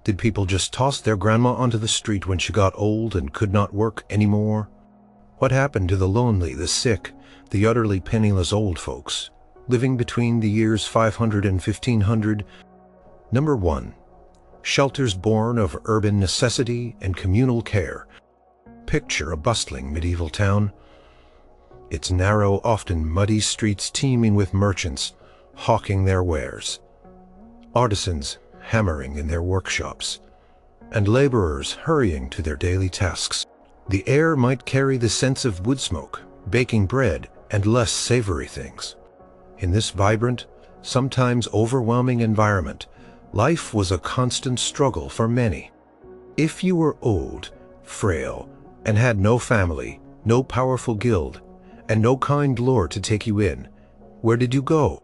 Did people just toss their grandma onto the street when she got old and could not work anymore? What happened to the lonely, the sick, the utterly penniless old folks, living between the years 500 and 1500? Number 1. Shelters born of urban necessity and communal care. Picture a bustling medieval town. Its narrow, often muddy streets teeming with merchants hawking their wares, artisans hammering in their workshops, and laborers hurrying to their daily tasks. The air might carry the sense of wood smoke, baking bread, and less savory things. In this vibrant, sometimes overwhelming environment, life was a constant struggle for many. If you were old, frail, and had no family, no powerful guild, and no kind lord to take you in, where did you go?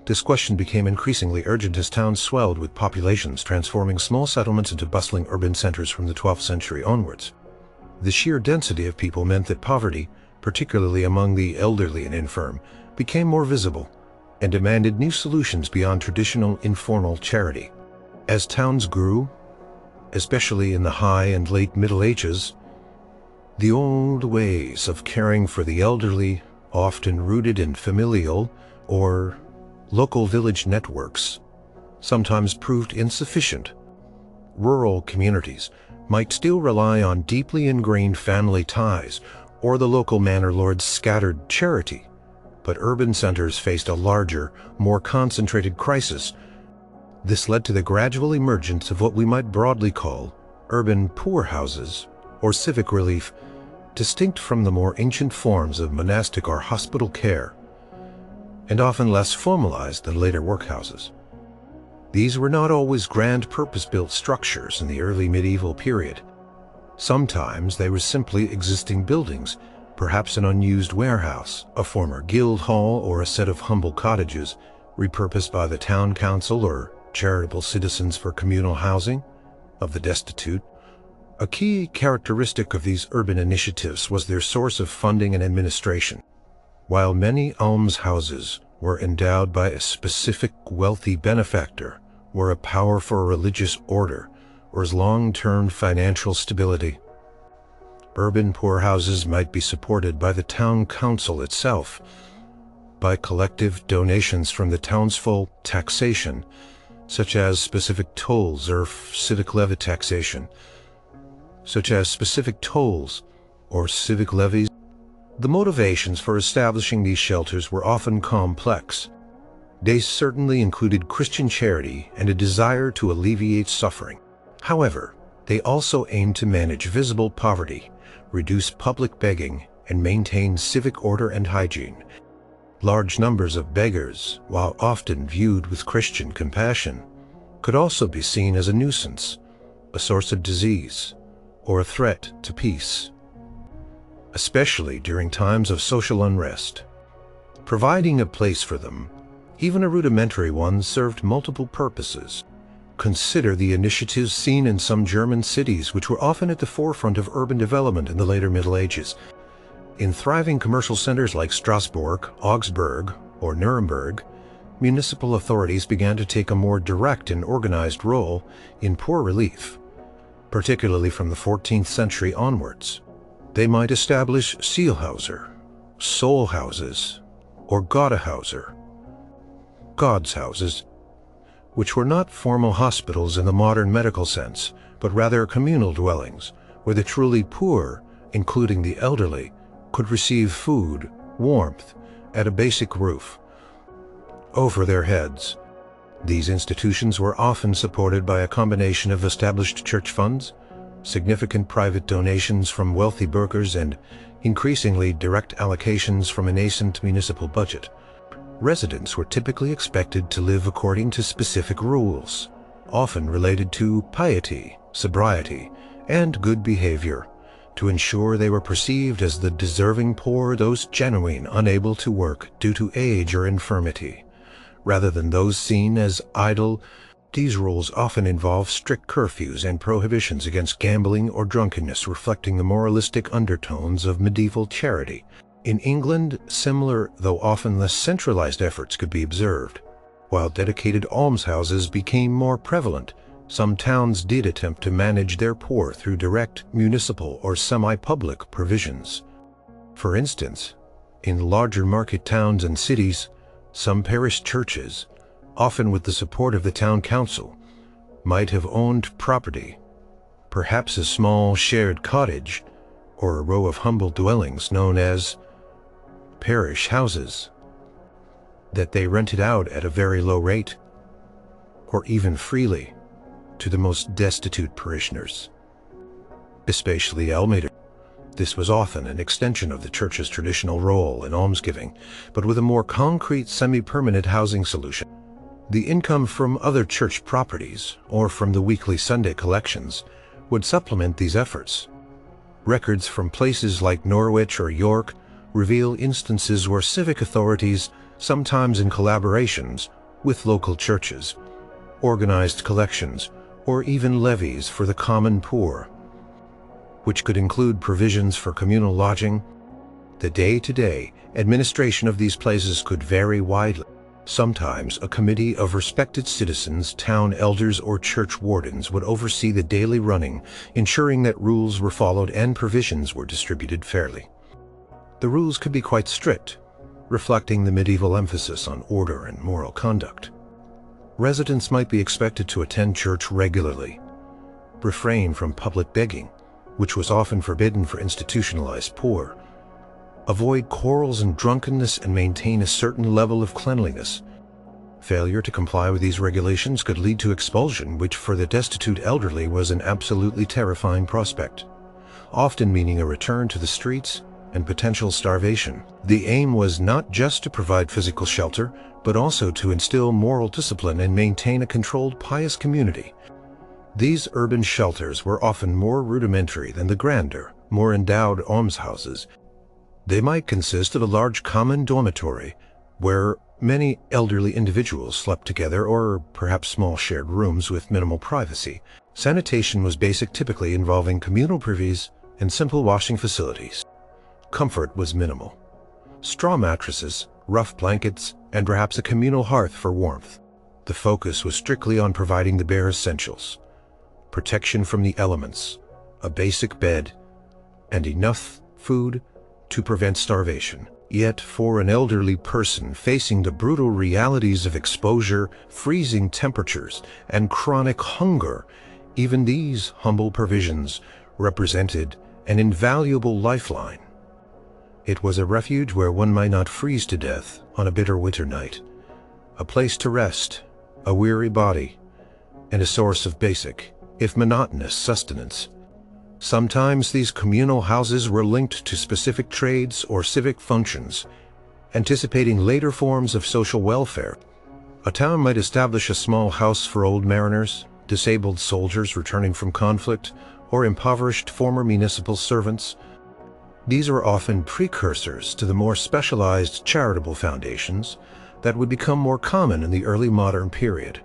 This question became increasingly urgent as towns swelled with populations, transforming small settlements into bustling urban centers from the 12th century onwards. The sheer density of people meant that poverty, particularly among the elderly and infirm, became more visible and demanded new solutions beyond traditional informal charity. As towns grew, especially in the High and Late Middle Ages, the old ways of caring for the elderly, often rooted in familial or local village networks, sometimes proved insufficient. Rural communities might still rely on deeply ingrained family ties or the local manor lord's scattered charity, but urban centers faced a larger, more concentrated crisis. This led to the gradual emergence of what we might broadly call urban poorhouses or civic relief, distinct from the more ancient forms of monastic or hospital care, and often less formalized than later workhouses. These were not always grand purpose-built structures in the early medieval period. Sometimes they were simply existing buildings, perhaps an unused warehouse, a former guild hall, or a set of humble cottages, repurposed by the town council or charitable citizens for communal housing of the destitute. A key characteristic of these urban initiatives was their source of funding and administration. While many almshouses were endowed by a specific wealthy benefactor, or a powerful religious order, or as long-term financial stability, urban poorhouses might be supported by the town council itself, by collective donations from the townsfolk, taxation, such as specific tolls or civic levy taxation, The motivations for establishing these shelters were often complex. They certainly included Christian charity and a desire to alleviate suffering. However, they also aimed to manage visible poverty, reduce public begging, and maintain civic order and hygiene. Large numbers of beggars, while often viewed with Christian compassion, could also be seen as a nuisance, a source of disease, or a threat to peace, especially during times of social unrest. Providing a place for them, even a rudimentary one, served multiple purposes. Consider the initiatives seen in some German cities, which were often at the forefront of urban development in the later Middle Ages. In thriving commercial centers like Strasbourg, Augsburg, or Nuremberg, municipal authorities began to take a more direct and organized role in poor relief, particularly from the 14th century onwards. They might establish Seelhauser, soul houses, or Godehauser, God's houses, which were not formal hospitals in the modern medical sense, but rather communal dwellings, where the truly poor, including the elderly, could receive food, warmth, and a basic roof over their heads. These institutions were often supported by a combination of established church funds, significant private donations from wealthy burghers, and increasingly direct allocations from a nascent municipal budget. Residents were typically expected to live according to specific rules, often related to piety, sobriety, and good behavior, to ensure they were perceived as the deserving poor, those genuine, unable to work due to age or infirmity, rather than those seen as idle. These rules often involve strict curfews and prohibitions against gambling or drunkenness, reflecting the moralistic undertones of medieval charity. In England, similar, though often less centralized efforts could be observed. While dedicated almshouses became more prevalent, Some towns did attempt to manage their poor through direct municipal or semi-public provisions. For instance, in larger market towns and cities, some parish churches, often with the support of the town council, might have owned property, perhaps a small shared cottage or a row of humble dwellings known as parish houses, that they rented out at a very low rate, or even freely, to the most destitute parishioners. Especially Almeida. This was often an extension of the church's traditional role in almsgiving, but with a more concrete semi-permanent housing solution. The income from other church properties, or from the weekly Sunday collections, would supplement these efforts. Records from places like Norwich or York reveal instances where civic authorities, sometimes in collaborations with local churches, organized collections or even levies for the common poor, which could include provisions for communal lodging. The day-to-day administration of these places could vary widely. Sometimes a committee of respected citizens, town elders, or church wardens would oversee the daily running, ensuring that rules were followed and provisions were distributed fairly. The rules could be quite strict, reflecting the medieval emphasis on order and moral conduct. Residents might be expected to attend church regularly, refrain from public begging, which was often forbidden for institutionalized poor, avoid quarrels and drunkenness, and maintain a certain level of cleanliness. Failure to comply with these regulations could lead to expulsion, which for the destitute elderly was an absolutely terrifying prospect, often meaning a return to the streets and potential starvation. The aim was not just to provide physical shelter, but also to instill moral discipline and maintain a controlled, pious community. These urban shelters were often more rudimentary than the grander, more endowed almshouses. They might consist of a large common dormitory where many elderly individuals slept together, or perhaps small shared rooms with minimal privacy. Sanitation was basic, typically involving communal privies and simple washing facilities. Comfort was minimal. Straw mattresses, rough blankets, and perhaps a communal hearth for warmth. The focus was strictly on providing the bare essentials: protection from the elements, a basic bed, and enough food to prevent starvation. Yet for an elderly person facing the brutal realities of exposure, freezing temperatures, and chronic hunger, even these humble provisions represented an invaluable lifeline. It was a refuge where one might not freeze to death on a bitter winter night, a place to rest a weary body, and a source of basic, if monotonous, sustenance. Sometimes these communal houses were linked to specific trades or civic functions, anticipating later forms of social welfare. A town might establish a small house for old mariners, disabled soldiers returning from conflict, or impoverished former municipal servants. These were often precursors to the more specialized charitable foundations that would become more common in the early modern period.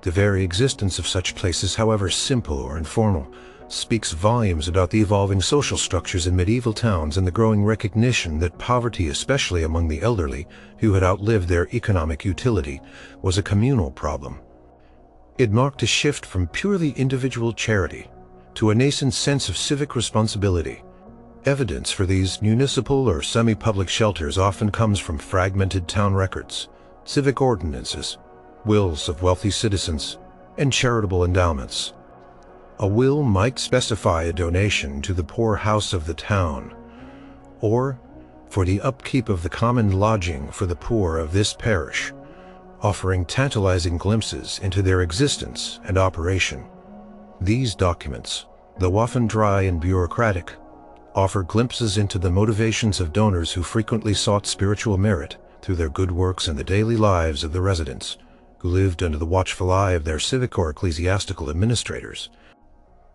The very existence of such places, however simple or informal, speaks volumes about the evolving social structures in medieval towns and the growing recognition that poverty, especially among the elderly who had outlived their economic utility, was a communal problem. It marked a shift from purely individual charity to a nascent sense of civic responsibility. Evidence for these municipal or semi-public shelters often comes from fragmented town records, civic ordinances, wills of wealthy citizens, and charitable endowments. A will might specify a donation to the poor house of the town, or for the upkeep of the common lodging for the poor of this parish, offering tantalizing glimpses into their existence and operation. These documents, though often dry and bureaucratic, offer glimpses into the motivations of donors who frequently sought spiritual merit through their good works in the daily lives of the residents, who lived under the watchful eye of their civic or ecclesiastical administrators.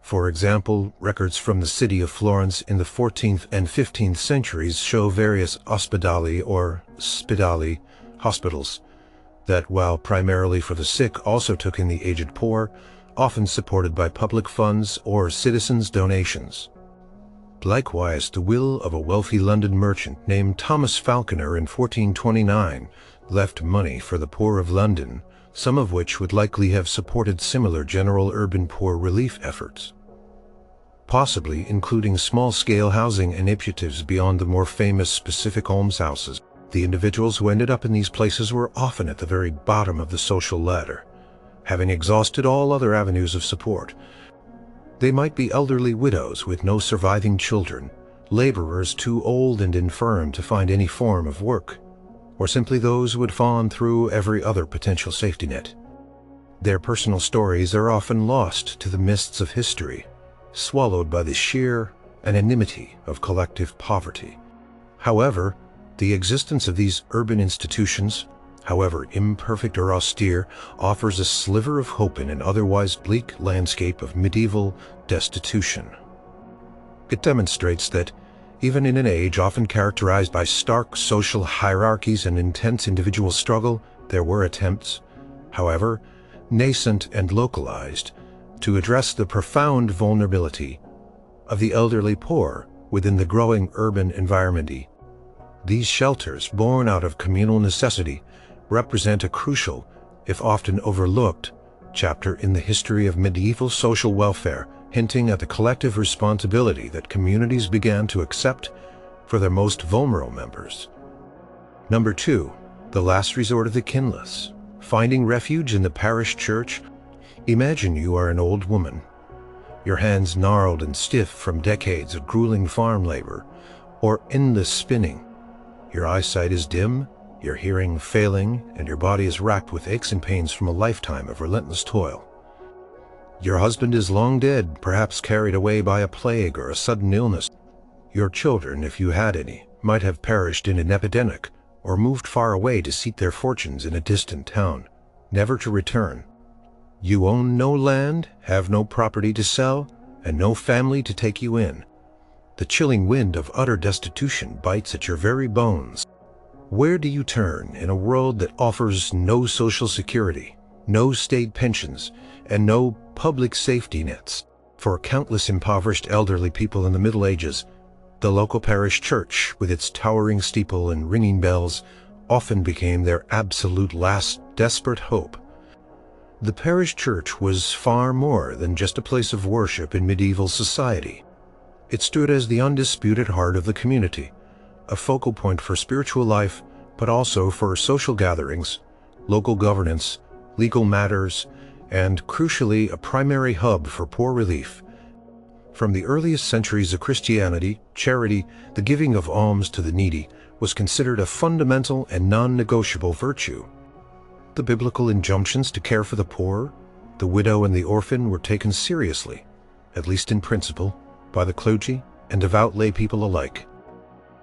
For example, records from the city of Florence in the 14th and 15th centuries show various ospedali or spidali hospitals that, while primarily for the sick, also took in the aged poor, often supported by public funds or citizens' donations. Likewise, the will of a wealthy London merchant named Thomas Falconer in 1429 left money for the poor of London some of which would likely have supported similar general urban poor relief efforts, possibly including small-scale housing initiatives beyond the more famous specific almshouses. The individuals who ended up in these places were often at the very bottom of the social ladder, having exhausted all other avenues of support. They might be elderly widows with no surviving children, laborers too old and infirm to find any form of work, or simply those who had fallen through every other potential safety net. Their personal stories are often lost to the mists of history, swallowed by the sheer anonymity of collective poverty. However, the existence of these urban institutions, however imperfect or austere, offers a sliver of hope in an otherwise bleak landscape of medieval destitution. It demonstrates that, even in an age often characterized by stark social hierarchies and intense individual struggle, there were attempts, however nascent and localized, to address the profound vulnerability of the elderly poor within the growing urban environment. These shelters, born out of communal necessity, represent a crucial, if often overlooked, chapter in the history of medieval social welfare, hinting at the collective responsibility that communities began to accept for their most vulnerable members. Number 2. The last resort of the kinless. Finding refuge in the parish church. Imagine you are an old woman, your hands gnarled and stiff from decades of grueling farm labor or endless spinning. Your eyesight is dim, your hearing failing, and your body is racked with aches and pains from a lifetime of relentless toil. Your husband is long dead, perhaps carried away by a plague or a sudden illness. Your children, if you had any, might have perished in an epidemic or moved far away to seek their fortunes in a distant town, never to return. You own no land, have no property to sell, and no family to take you in. The chilling wind of utter destitution bites at your very bones. Where do you turn in a world that offers no social security, no state pensions, and no public safety nets? For countless impoverished elderly people in the Middle Ages, the local parish church, with its towering steeple and ringing bells, often became their absolute last desperate hope. The parish church was far more than just a place of worship in medieval society. It stood as the undisputed heart of the community, a focal point for spiritual life, but also for social gatherings, local governance, legal matters, and, crucially, a primary hub for poor relief. From the earliest centuries of Christianity, charity, the giving of alms to the needy, was considered a fundamental and non-negotiable virtue. The biblical injunctions to care for the poor, the widow and the orphan were taken seriously, at least in principle, by the clergy and devout lay people alike.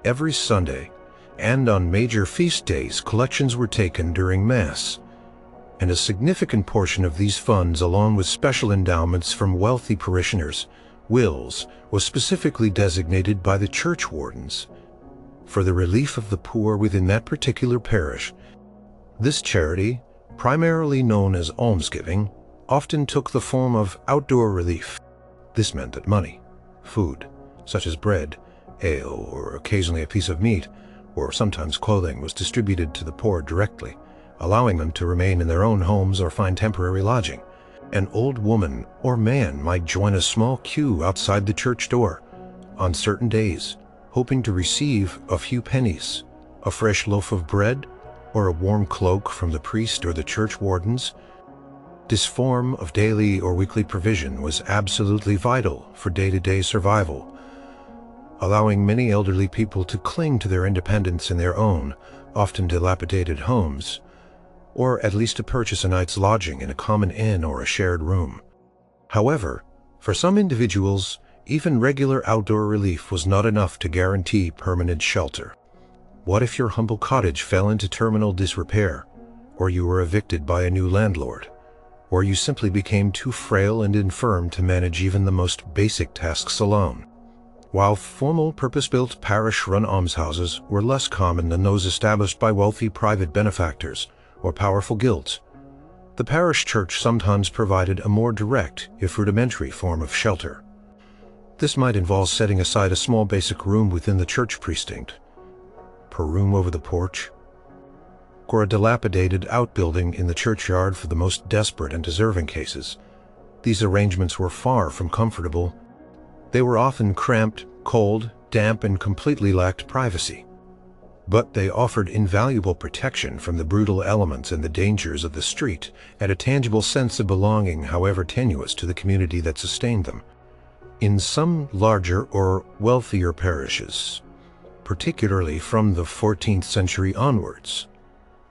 Every Sunday, and on major feast days, collections were taken during Mass, and a significant portion of these funds, along with special endowments from wealthy parishioners, wills, was specifically designated by the church wardens for the relief of the poor within that particular parish. This charity, primarily known as almsgiving, often took the form of outdoor relief. This meant that money, food, such as bread, ale, or occasionally a piece of meat, or sometimes clothing, was distributed to the poor directly, allowing them to remain in their own homes or find temporary lodging. An old woman or man might join a small queue outside the church door on certain days, hoping to receive a few pennies, a fresh loaf of bread, or a warm cloak from the priest or the church wardens. This form of daily or weekly provision was absolutely vital for day-to-day survival, allowing many elderly people to cling to their independence in their own, often dilapidated homes, or at least to purchase a night's lodging in a common inn or a shared room. However, for some individuals, even regular outdoor relief was not enough to guarantee permanent shelter. What if your humble cottage fell into terminal disrepair, or you were evicted by a new landlord, or you simply became too frail and infirm to manage even the most basic tasks alone? While formal purpose-built parish-run almshouses were less common than those established by wealthy private benefactors or powerful guilds, the parish church sometimes provided a more direct, if rudimentary, form of shelter. This might involve setting aside a small basic room within the church precinct, per room over the porch, or a dilapidated outbuilding in the churchyard for the most desperate and deserving cases. These arrangements were far from comfortable. They were often cramped, cold, damp, and completely lacked privacy. But they offered invaluable protection from the brutal elements and the dangers of the street, and a tangible sense of belonging, however tenuous, to the community that sustained them. In some larger or wealthier parishes, particularly from the 14th century onwards,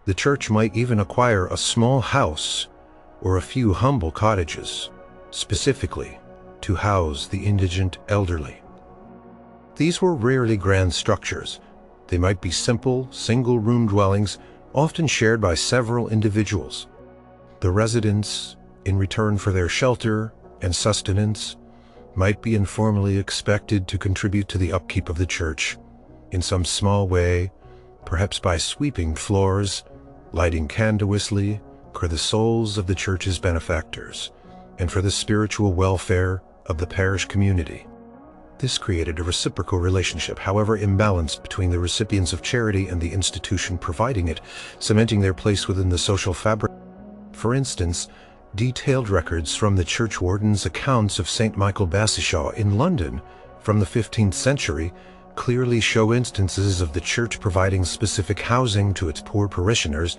the church might even acquire a small house or a few humble cottages, specifically to house the indigent elderly. These were rarely grand structures. They might be simple, single-room dwellings, often shared by several individuals. The residents, in return for their shelter and sustenance, might be informally expected to contribute to the upkeep of the church in some small way, perhaps by sweeping floors, lighting candlewisly for the souls of the church's benefactors, and for the spiritual welfare of the parish community. This created a reciprocal relationship, however imbalanced, between the recipients of charity and the institution providing it, cementing their place within the social fabric. For instance, detailed records from the churchwarden's accounts of St. Michael Bassishaw in London from the 15th century clearly show instances of the church providing specific housing to its poor parishioners,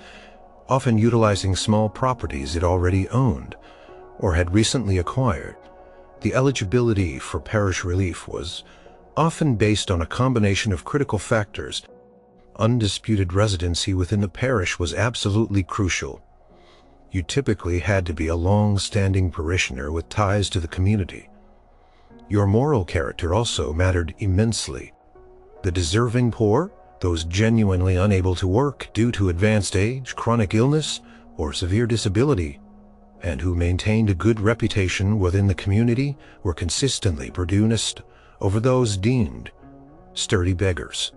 often utilizing small properties it already owned or had recently acquired. The eligibility for parish relief was often based on a combination of critical factors. Undisputed residency within the parish was absolutely crucial. You typically had to be a long-standing parishioner with ties to the community. Your moral character also mattered immensely. The deserving poor, those genuinely unable to work due to advanced age, chronic illness, or severe disability, and who maintained a good reputation within the community, were consistently predominant over those deemed sturdy beggars,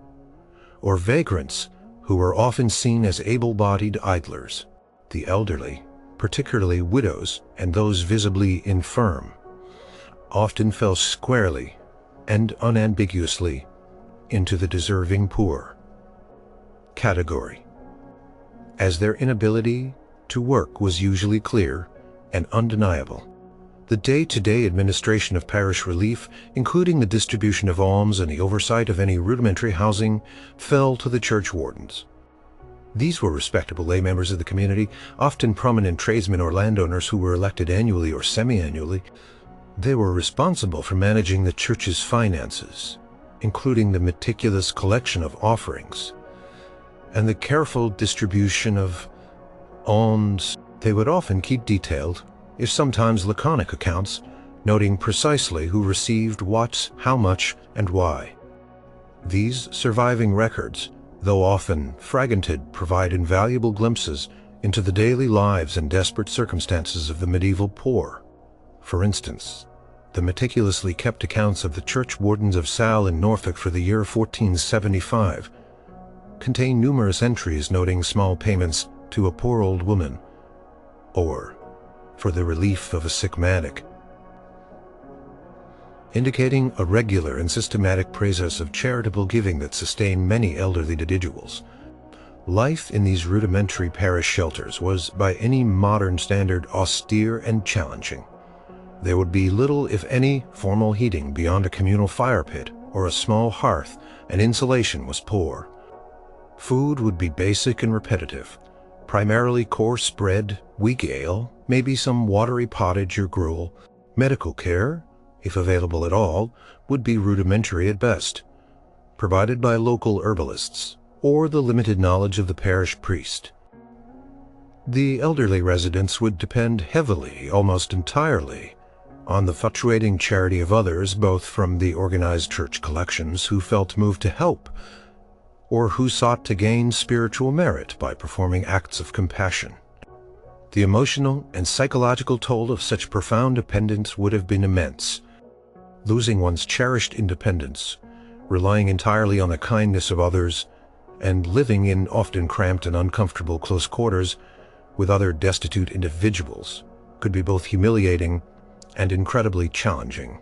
or vagrants who were often seen as able-bodied idlers. The elderly, particularly widows and those visibly infirm, often fell squarely and unambiguously into the deserving poor category, as their inability to work was usually clear and undeniable. The day-to-day administration of parish relief, including the distribution of alms and the oversight of any rudimentary housing, fell to the churchwardens. These were respectable lay members of the community, often prominent tradesmen or landowners who were elected annually or semi-annually. They were responsible for managing the church's finances, including the meticulous collection of offerings and the careful distribution of alms. They would often keep detailed, if sometimes laconic, accounts, noting precisely who received what, how much, and why. These surviving records, though often fragmented, provide invaluable glimpses into the daily lives and desperate circumstances of the medieval poor. For instance, the meticulously kept accounts of the churchwardens of Sal in Norfolk for the year 1475 contain numerous entries noting small payments to a poor old woman, or for the relief of a sick maniac, indicating a regular and systematic process of charitable giving that sustained many elderly individuals. Life in these rudimentary parish shelters was, by any modern standard, austere and challenging. There would be little, if any, formal heating beyond a communal fire pit or a small hearth, and insulation was poor. Food would be basic and repetitive, primarily coarse bread, weak ale, maybe some watery pottage or gruel. Medical care, if available at all, would be rudimentary at best, provided by local herbalists or the limited knowledge of the parish priest. The elderly residents would depend heavily, almost entirely, on the fluctuating charity of others, both from the organized church collections who felt moved to help, or who sought to gain spiritual merit by performing acts of compassion. The emotional and psychological toll of such profound dependence would have been immense. Losing one's cherished independence, relying entirely on the kindness of others, and living in often cramped and uncomfortable close quarters with other destitute individuals could be both humiliating and incredibly challenging.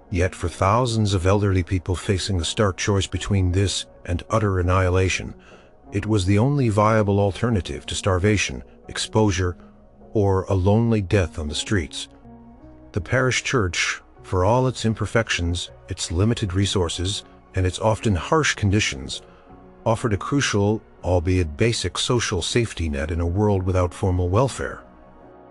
Yet for thousands of elderly people facing the stark choice between this and utter annihilation, It was the only viable alternative to starvation, exposure, or a lonely death on the streets. The parish church, for all its imperfections, its limited resources, and its often harsh conditions, offered a crucial, albeit basic, social safety net in a world without formal welfare.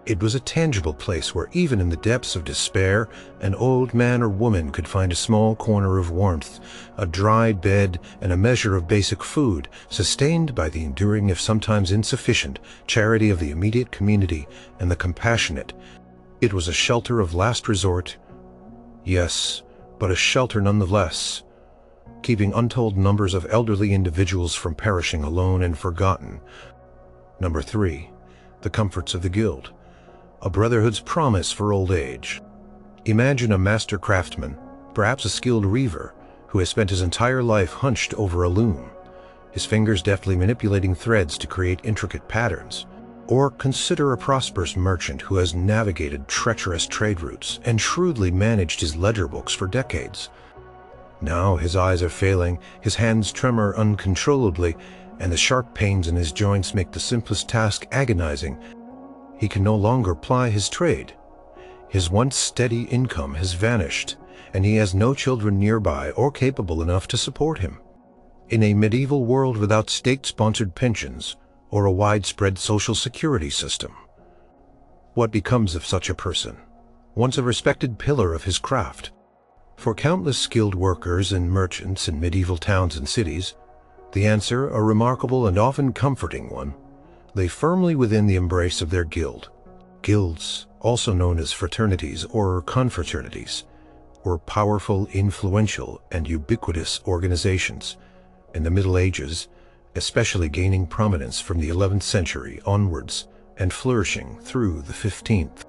It was a tangible place where even in the depths of despair, an old man or woman could find a small corner of warmth, a dry bed, and a measure of basic food, sustained by the enduring, if sometimes insufficient, charity of the immediate community and the compassionate. It was a shelter of last resort, yes, but a shelter nonetheless, keeping untold numbers of elderly individuals from perishing alone and forgotten. Number 3. The comforts of the guild. A brotherhood's promise for old age. Imagine a master craftsman, perhaps a skilled weaver, who has spent his entire life hunched over a loom, his fingers deftly manipulating threads to create intricate patterns. Or consider a prosperous merchant who has navigated treacherous trade routes and shrewdly managed his ledger books for decades. Now his eyes are failing, his hands tremor uncontrollably, and the sharp pains in his joints make the simplest task agonizing. He can no longer ply his trade. His once steady income has vanished, and he has no children nearby or capable enough to support him. In a medieval world without state-sponsored pensions or a widespread social security system, what becomes of such a person, once a respected pillar of his craft? For countless skilled workers and merchants in medieval towns and cities, the answer a remarkable and often comforting one. Lay firmly within the embrace of their guild. Guilds, also known as fraternities or confraternities, were powerful, influential, and ubiquitous organizations in the Middle Ages, especially gaining prominence from the 11th century onwards and flourishing through the 15th.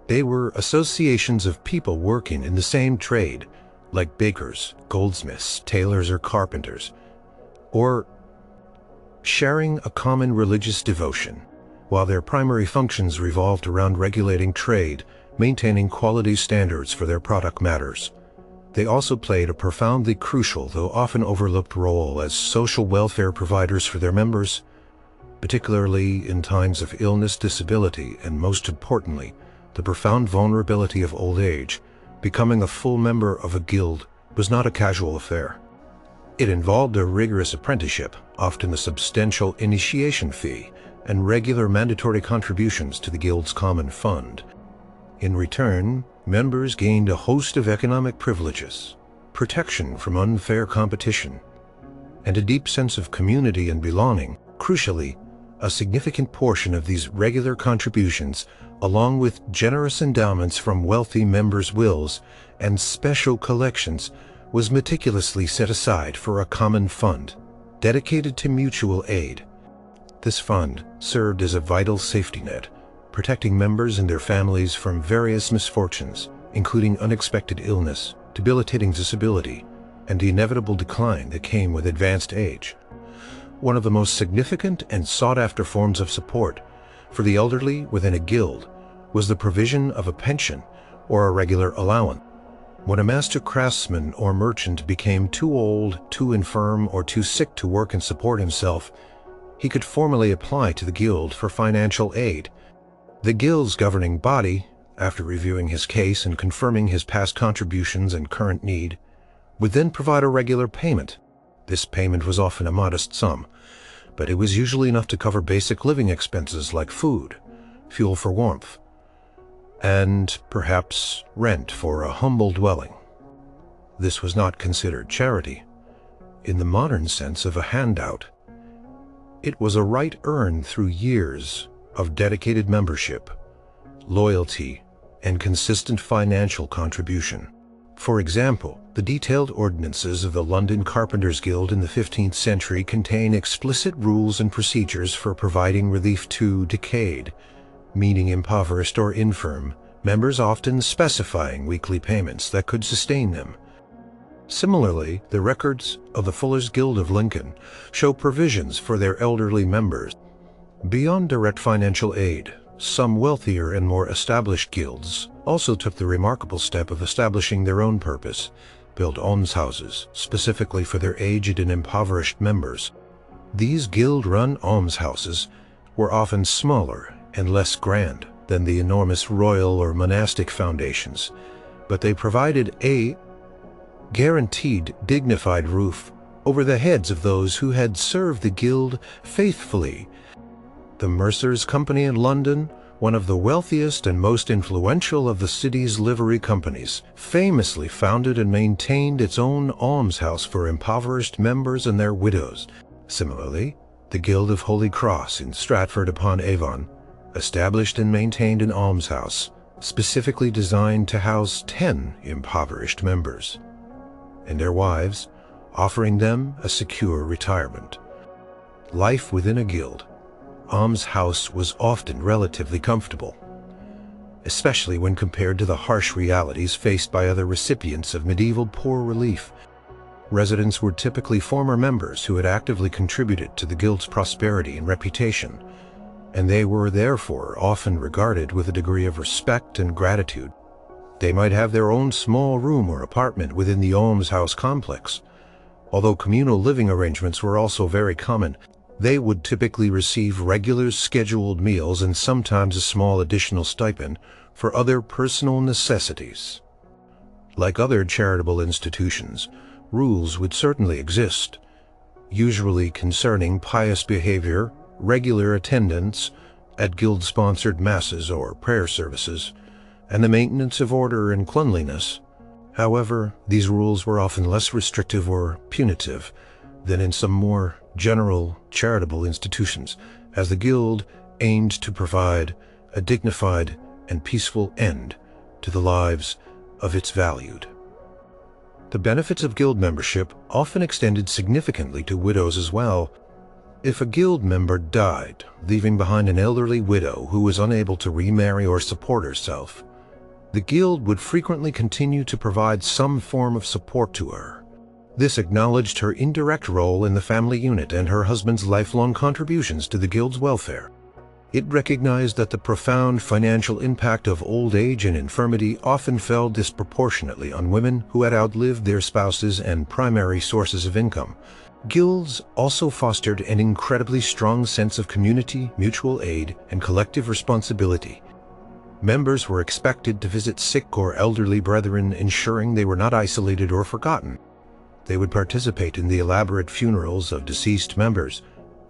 They were associations of people working in the same trade, like bakers, goldsmiths, tailors, or carpenters, or sharing a common religious devotion, while their primary functions revolved around regulating trade, maintaining quality standards for their product matters. They also played a profoundly crucial, though often overlooked, role as social welfare providers for their members, particularly in times of illness, disability, and most importantly, the profound vulnerability of old age. Becoming a full member of a guild was not a casual affair. It involved a rigorous apprenticeship, often a substantial initiation fee, and regular mandatory contributions to the guild's common fund. In return, members gained a host of economic privileges, protection from unfair competition, and a deep sense of community and belonging. Crucially, a significant portion of these regular contributions, along with generous endowments from wealthy members' wills and special collections, was meticulously set aside for a common fund, dedicated to mutual aid. This fund served as a vital safety net, protecting members and their families from various misfortunes, including unexpected illness, debilitating disability, and the inevitable decline that came with advanced age. One of the most significant and sought-after forms of support for the elderly within a guild was the provision of a pension or a regular allowance. When a master craftsman or merchant became too old, too infirm, or too sick to work and support himself, he could formally apply to the guild for financial aid. The guild's governing body, after reviewing his case and confirming his past contributions and current need, would then provide a regular payment. This payment was often a modest sum, but it was usually enough to cover basic living expenses like food, fuel for warmth, and perhaps rent for a humble dwelling. This was not considered charity, in the modern sense of a handout. It was a right earned through years of dedicated membership, loyalty, and consistent financial contribution. For example, the detailed ordinances of the London Carpenters Guild in the 15th century contain explicit rules and procedures for providing relief to decayed, meaning impoverished or infirm, members, often specifying weekly payments that could sustain them. Similarly, the records of the Fullers Guild of Lincoln show provisions for their elderly members. Beyond direct financial aid, some wealthier and more established guilds also took the remarkable step of establishing their own purpose, built almshouses specifically for their aged and impoverished members. These guild-run almshouses were often smaller and less grand than the enormous royal or monastic foundations, but they provided a guaranteed dignified roof over the heads of those who had served the guild faithfully. The Mercers' Company in London, one of the wealthiest and most influential of the city's livery companies, famously founded and maintained its own almshouse for impoverished members and their widows. Similarly, the Guild of Holy Cross in Stratford-upon-Avon established and maintained an almshouse specifically designed to house 10 impoverished members and their wives, offering them a secure retirement. Life within a guild almshouse was often relatively comfortable, especially when compared to the harsh realities faced by other recipients of medieval poor relief. Residents were typically former members who had actively contributed to the guild's prosperity and reputation, and they were therefore often regarded with a degree of respect and gratitude. They might have their own small room or apartment within the almshouse complex. Although communal living arrangements were also very common, they would typically receive regular scheduled meals and sometimes a small additional stipend for other personal necessities. Like other charitable institutions, rules would certainly exist, usually concerning pious behavior, regular attendance at guild-sponsored masses or prayer services, and the maintenance of order and cleanliness. However, these rules were often less restrictive or punitive than in some more general charitable institutions, as the guild aimed to provide a dignified and peaceful end to the lives of its valued. The benefits of guild membership often extended significantly to widows as well. If a guild member died, leaving behind an elderly widow who was unable to remarry or support herself, the guild would frequently continue to provide some form of support to her. This acknowledged her indirect role in the family unit and her husband's lifelong contributions to the guild's welfare. It recognized that the profound financial impact of old age and infirmity often fell disproportionately on women who had outlived their spouses and primary sources of income. Guilds also fostered an incredibly strong sense of community, mutual aid, and collective responsibility. Members were expected to visit sick or elderly brethren, ensuring they were not isolated or forgotten. They would participate in the elaborate funerals of deceased members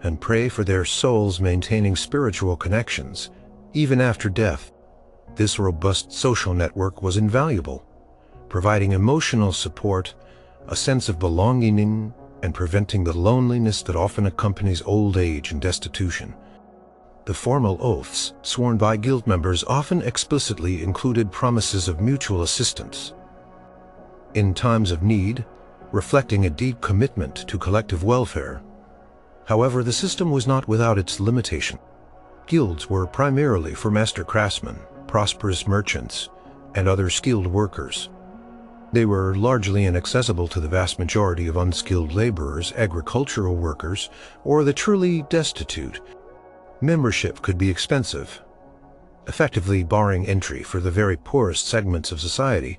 and pray for their souls, maintaining spiritual connections even after death. This robust social network was invaluable, providing emotional support, a sense of belonging, and preventing the loneliness that often accompanies old age and destitution. The formal oaths sworn by guild members often explicitly included promises of mutual assistance in times of need, reflecting a deep commitment to collective welfare. However, the system was not without its limitation. Guilds were primarily for master craftsmen, prosperous merchants, and other skilled workers. They were largely inaccessible to the vast majority of unskilled laborers, agricultural workers, or the truly destitute. Membership could be expensive, effectively barring entry for the very poorest segments of society.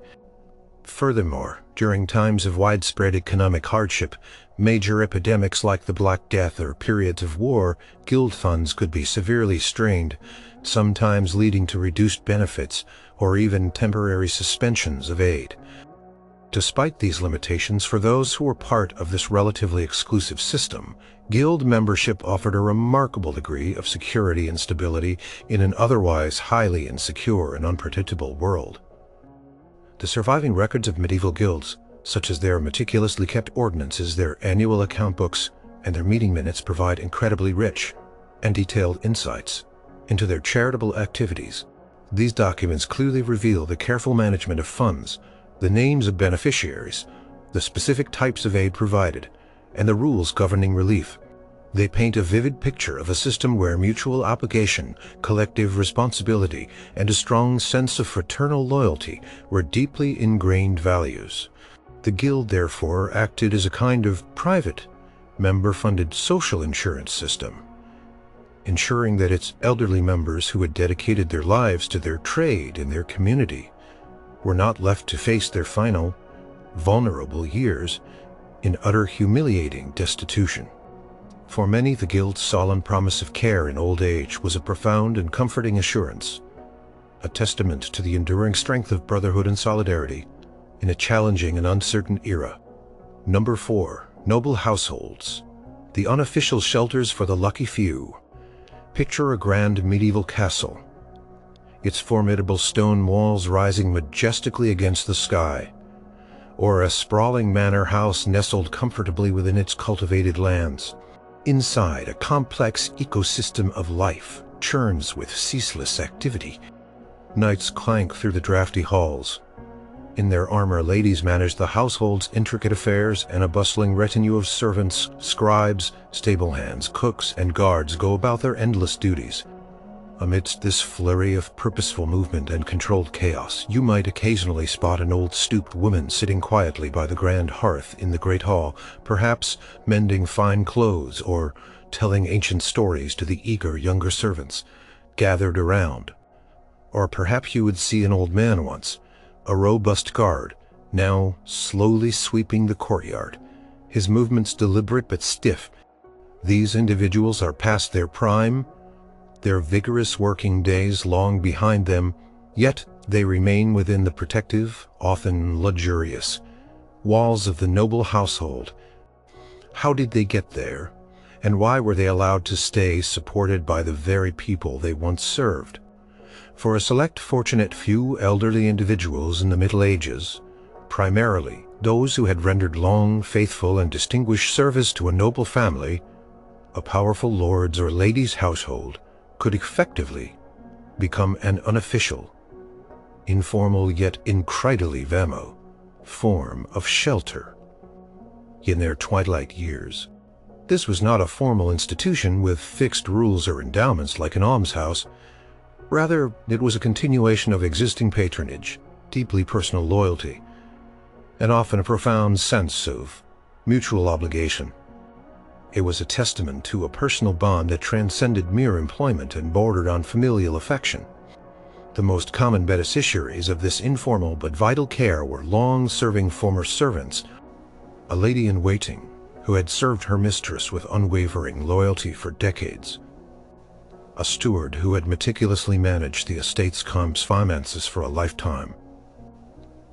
Furthermore, during times of widespread economic hardship, major epidemics like the Black Death or periods of war, guild funds could be severely strained, sometimes leading to reduced benefits or even temporary suspensions of aid. Despite these limitations, for those who were part of this relatively exclusive system, guild membership offered a remarkable degree of security and stability in an otherwise highly insecure and unpredictable world. The surviving records of medieval guilds, such as their meticulously kept ordinances, their annual account books, and their meeting minutes, provide incredibly rich and detailed insights into their charitable activities. These documents clearly reveal the careful management of funds, the names of beneficiaries, the specific types of aid provided, and the rules governing relief. They paint a vivid picture of a system where mutual obligation, collective responsibility, and a strong sense of fraternal loyalty were deeply ingrained values. The guild, therefore, acted as a kind of private, member-funded social insurance system, ensuring that its elderly members who had dedicated their lives to their trade and their community were not left to face their final, vulnerable years in utter humiliating destitution. For many, the guild's solemn promise of care in old age was a profound and comforting assurance, a testament to the enduring strength of brotherhood and solidarity in a challenging and uncertain era. Number 4. Noble households. The unofficial shelters for the lucky few. Picture a grand medieval castle, its formidable stone walls rising majestically against the sky, or a sprawling manor house nestled comfortably within its cultivated lands. Inside, a complex ecosystem of life churns with ceaseless activity. Knights clank through the drafty halls. In their armor, ladies manage the household's intricate affairs, and a bustling retinue of servants, scribes, stable hands, cooks, and guards go about their endless duties. Amidst this flurry of purposeful movement and controlled chaos, you might occasionally spot an old stooped woman sitting quietly by the grand hearth in the great hall, perhaps mending fine clothes or telling ancient stories to the eager younger servants gathered around. Or perhaps you would see an old man once, a robust guard, now slowly sweeping the courtyard, his movements deliberate but stiff. These individuals are past their prime, their vigorous working days long behind them, yet they remain within the protective, often luxurious, walls of the noble household. How did they get there, and why were they allowed to stay supported by the very people they once served? For a select fortunate few elderly individuals in the Middle Ages, primarily those who had rendered long, faithful, and distinguished service to a noble family, a powerful lord's or lady's household could effectively become an unofficial, informal yet incredibly vamo form of shelter. In their twilight years, this was not a formal institution with fixed rules or endowments like an almshouse. Rather, it was a continuation of existing patronage, deeply personal loyalty, and often a profound sense of mutual obligation. It was a testament to a personal bond that transcended mere employment and bordered on familial affection. The most common beneficiaries of this informal but vital care were long-serving former servants, a lady-in-waiting who had served her mistress with unwavering loyalty for decades, a steward who had meticulously managed the estate's finances for a lifetime,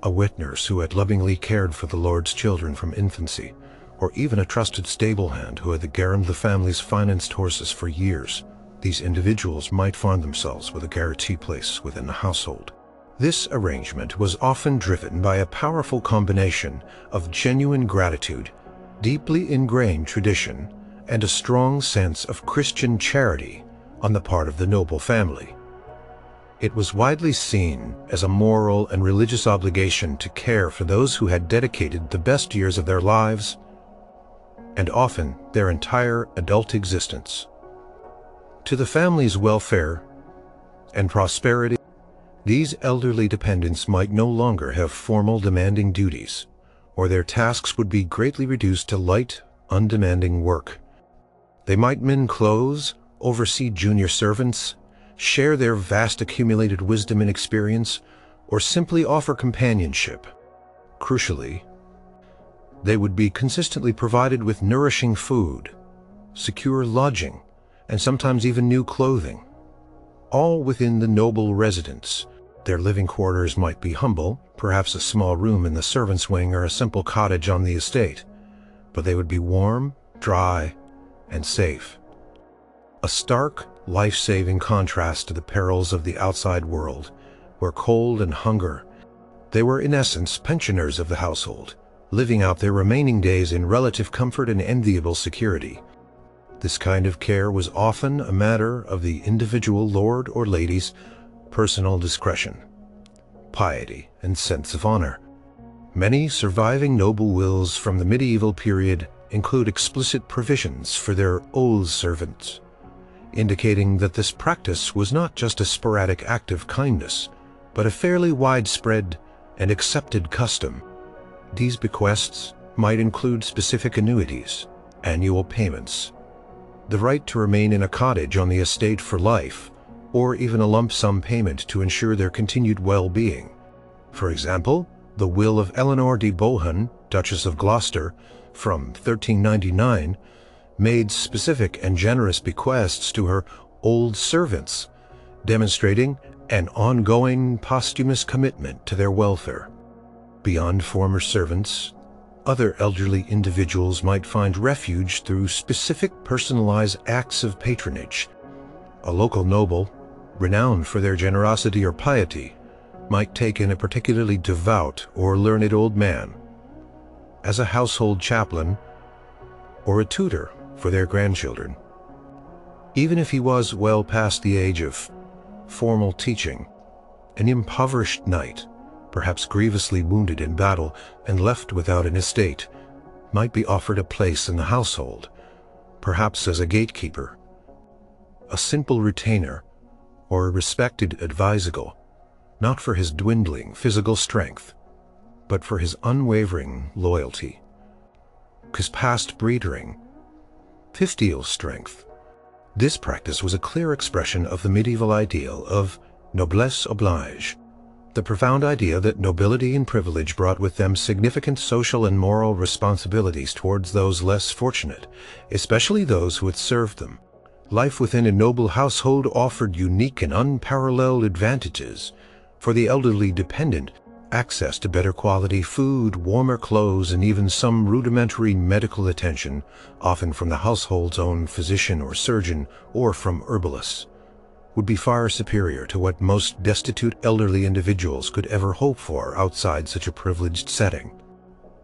a wet nurse who had lovingly cared for the lord's children from infancy, or even a trusted stable hand who had guaranteed the family's financed horses for years. These individuals might find themselves with a guaranteed place within the household. This arrangement was often driven by a powerful combination of genuine gratitude, deeply ingrained tradition, and a strong sense of Christian charity on the part of the noble family. It was widely seen as a moral and religious obligation to care for those who had dedicated the best years of their lives, and often their entire adult existence, to the family's welfare and prosperity. These elderly dependents might no longer have formal demanding duties, or their tasks would be greatly reduced to light, undemanding work. They might mend clothes, oversee junior servants, share their vast accumulated wisdom and experience, or simply offer companionship. Crucially, they would be consistently provided with nourishing food, secure lodging, and sometimes even new clothing, all within the noble residence. Their living quarters might be humble, perhaps a small room in the servants' wing or a simple cottage on the estate, but they would be warm, dry, and safe. A stark, life-saving contrast to the perils of the outside world, where cold and hunger. They were in essence pensioners of the household, living out their remaining days in relative comfort and enviable security. This kind of care was often a matter of the individual lord or lady's personal discretion, piety, and sense of honor. Many surviving noble wills from the medieval period include explicit provisions for their old servants, indicating that this practice was not just a sporadic act of kindness, but a fairly widespread and accepted custom. These bequests might include specific annuities, annual payments, the right to remain in a cottage on the estate for life, or even a lump sum payment to ensure their continued well-being. For example, the will of Eleanor de Bohun, Duchess of Gloucester, from 1399, made specific and generous bequests to her old servants, demonstrating an ongoing posthumous commitment to their welfare. Beyond former servants, other elderly individuals might find refuge through specific personalized acts of patronage. A local noble, renowned for their generosity or piety, might take in a particularly devout or learned old man as a household chaplain or a tutor for their grandchildren. Even if he was well past the age of formal teaching, an impoverished knight, perhaps grievously wounded in battle and left without an estate, might be offered a place in the household, perhaps as a gatekeeper, a simple retainer, or a respected advisagle, not for his dwindling physical strength, but for his unwavering loyalty, his past breeding, filial strength. This practice was a clear expression of the medieval ideal of noblesse oblige, the profound idea that nobility and privilege brought with them significant social and moral responsibilities towards those less fortunate, especially those who had served them. Life within a noble household offered unique and unparalleled advantages. For the elderly dependent, access to better quality food, warmer clothes, and even some rudimentary medical attention, often from the household's own physician or surgeon, or from herbalists, would be far superior to what most destitute elderly individuals could ever hope for outside such a privileged setting.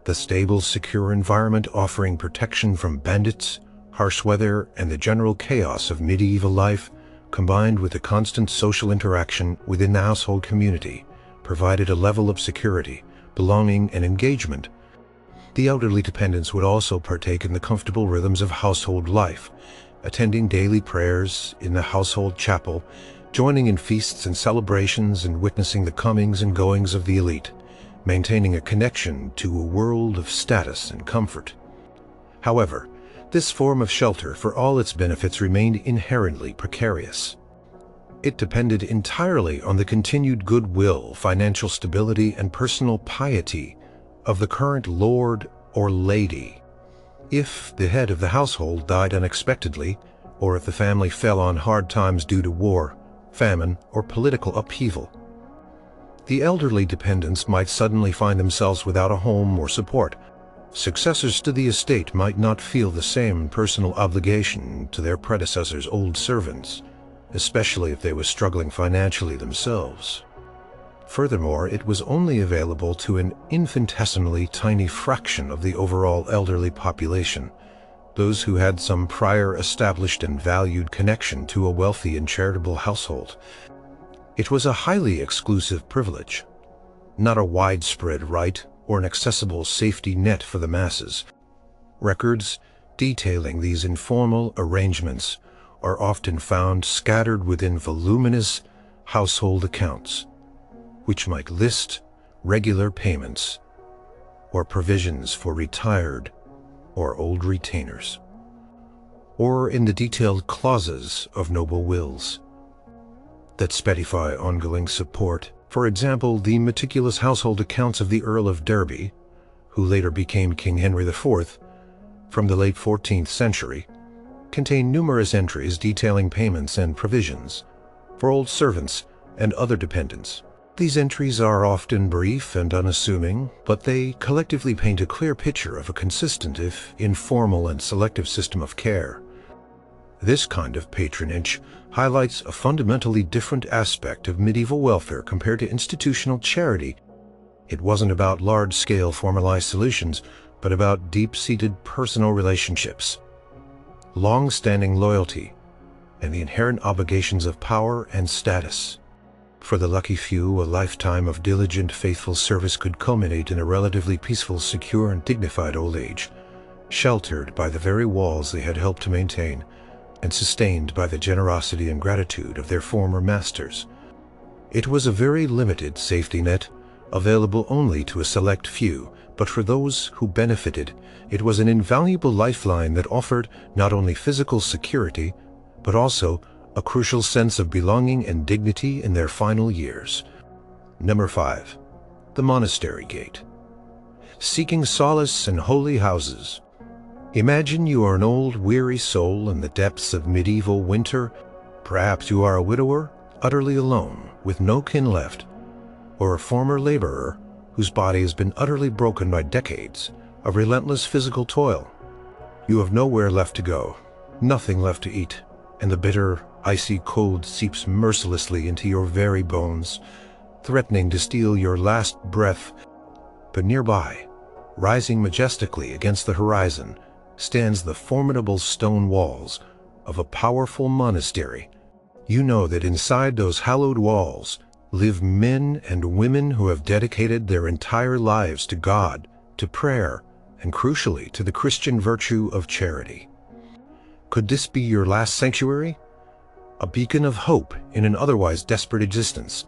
The stable, secure environment offering protection from bandits, harsh weather, and the general chaos of medieval life, combined with the constant social interaction within the household community, provided a level of security, belonging, and engagement. The elderly dependents would also partake in the comfortable rhythms of household life, attending daily prayers in the household chapel, joining in feasts and celebrations, and witnessing the comings and goings of the elite, maintaining a connection to a world of status and comfort. However, this form of shelter, for all its benefits, remained inherently precarious. It depended entirely on the continued goodwill, financial stability, and personal piety of the current lord or lady. If the head of the household died unexpectedly, or if the family fell on hard times due to war, famine, or political upheaval, the elderly dependents might suddenly find themselves without a home or support. Successors to the estate might not feel the same personal obligation to their predecessors' old servants, especially if they were struggling financially themselves. Furthermore, it was only available to an infinitesimally tiny fraction of the overall elderly population, those who had some prior established and valued connection to a wealthy and charitable household. It was a highly exclusive privilege, not a widespread right or an accessible safety net for the masses. Records detailing these informal arrangements are often found scattered within voluminous household accounts, which might list regular payments or provisions for retired or old retainers, or in the detailed clauses of noble wills that specify ongoing support. For example, the meticulous household accounts of the Earl of Derby, who later became King Henry IV, from the late 14th century, contain numerous entries detailing payments and provisions for old servants and other dependents. These entries are often brief and unassuming, but they collectively paint a clear picture of a consistent, if informal and selective system of care. This kind of patronage highlights a fundamentally different aspect of medieval welfare compared to institutional charity. It wasn't about large-scale formalized solutions, but about deep-seated personal relationships, long-standing loyalty, and the inherent obligations of power and status. For the lucky few, a lifetime of diligent, faithful service could culminate in a relatively peaceful, secure, and dignified old age, sheltered by the very walls they had helped to maintain, and sustained by the generosity and gratitude of their former masters. It was a very limited safety net, available only to a select few, but for those who benefited, it was an invaluable lifeline that offered not only physical security, but also a crucial sense of belonging and dignity in their final years. Number 5. The monastery gate. Seeking solace in holy houses. Imagine you are an old, weary soul in the depths of medieval winter. Perhaps you are a widower, utterly alone, with no kin left, or a former laborer whose body has been utterly broken by decades of relentless physical toil. You have nowhere left to go, nothing left to eat, and the bitter, icy cold seeps mercilessly into your very bones, threatening to steal your last breath. But nearby, rising majestically against the horizon, stands the formidable stone walls of a powerful monastery. You know that inside those hallowed walls live men and women who have dedicated their entire lives to God, to prayer, and crucially to the Christian virtue of charity. Could this be your last sanctuary? A beacon of hope in an otherwise desperate existence.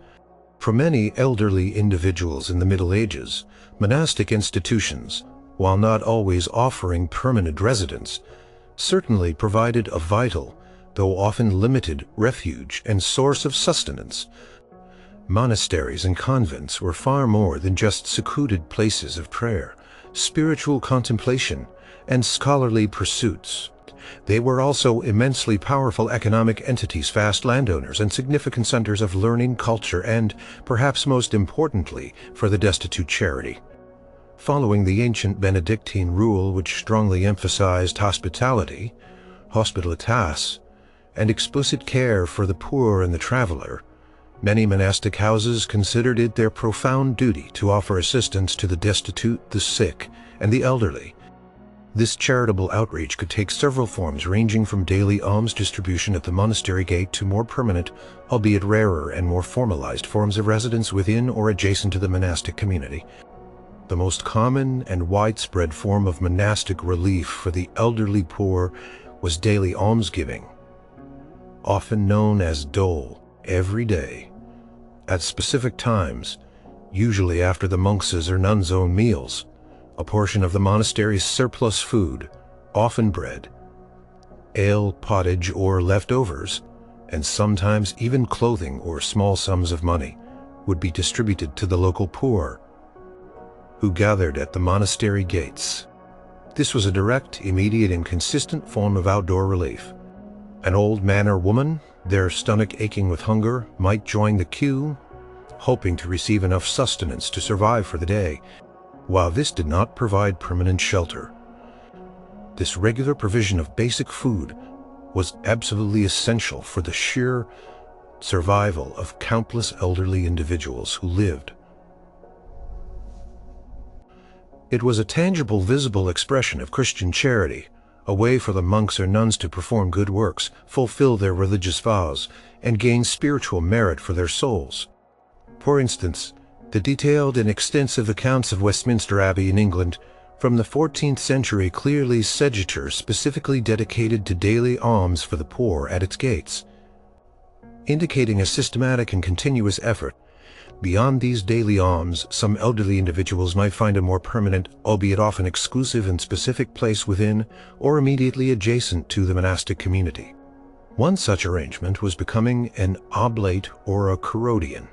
For many elderly individuals in the Middle Ages, monastic institutions, while not always offering permanent residence, certainly provided a vital, though often limited, refuge and source of sustenance. Monasteries and convents were far more than just secluded places of prayer, spiritual contemplation, and scholarly pursuits. They were also immensely powerful economic entities, vast landowners, and significant centers of learning, culture, and, perhaps most importantly, for the destitute charity. Following the ancient Benedictine rule which strongly emphasized hospitality, hospitalitas, and explicit care for the poor and the traveler, many monastic houses considered it their profound duty to offer assistance to the destitute, the sick, and the elderly. This charitable outreach could take several forms, ranging from daily alms distribution at the monastery gate to more permanent, albeit rarer and more formalized forms of residence within or adjacent to the monastic community. The most common and widespread form of monastic relief for the elderly poor was daily almsgiving, often known as dole, every day, at specific times, usually after the monks' or nuns' own meals. A portion of the monastery's surplus food, often bread, ale, pottage, or leftovers, and sometimes even clothing or small sums of money, would be distributed to the local poor, who gathered at the monastery gates. This was a direct, immediate, and consistent form of outdoor relief. An old man or woman, their stomach aching with hunger, might join the queue, hoping to receive enough sustenance to survive for the day. While this did not provide permanent shelter, this regular provision of basic food was absolutely essential for the sheer survival of countless elderly individuals who lived. It was a tangible, visible expression of Christian charity, a way for the monks or nuns to perform good works, fulfill their religious vows, and gain spiritual merit for their souls. For instance, the detailed and extensive accounts of Westminster Abbey in England from the 14th century clearly Segitur specifically dedicated to daily alms for the poor at its gates, indicating a systematic and continuous effort. Beyond these daily alms, some elderly individuals might find a more permanent, albeit often exclusive and specific place within or immediately adjacent to the monastic community. One such arrangement was becoming an oblate or a custodian.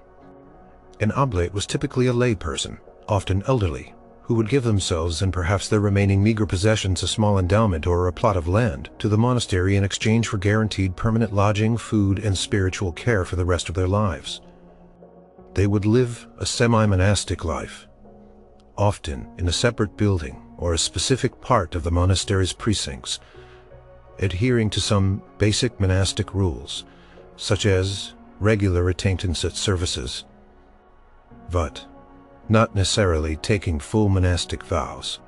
An oblate was typically a layperson, often elderly, who would give themselves and perhaps their remaining meager possessions a small endowment or a plot of land to the monastery in exchange for guaranteed permanent lodging, food, and spiritual care for the rest of their lives. They would live a semi-monastic life, often in a separate building or a specific part of the monastery's precincts, adhering to some basic monastic rules, such as regular attendance at services, but not necessarily taking full monastic vows.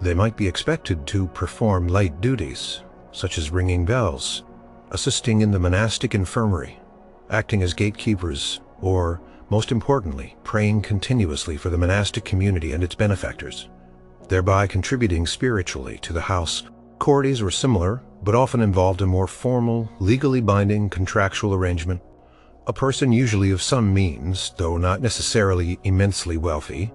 They might be expected to perform light duties, such as ringing bells, assisting in the monastic infirmary, acting as gatekeepers, or, most importantly, praying continuously for the monastic community and its benefactors, thereby contributing spiritually to the house. Custodies were similar, but often involved a more formal, legally binding contractual arrangement. A person usually of some means, though not necessarily immensely wealthy,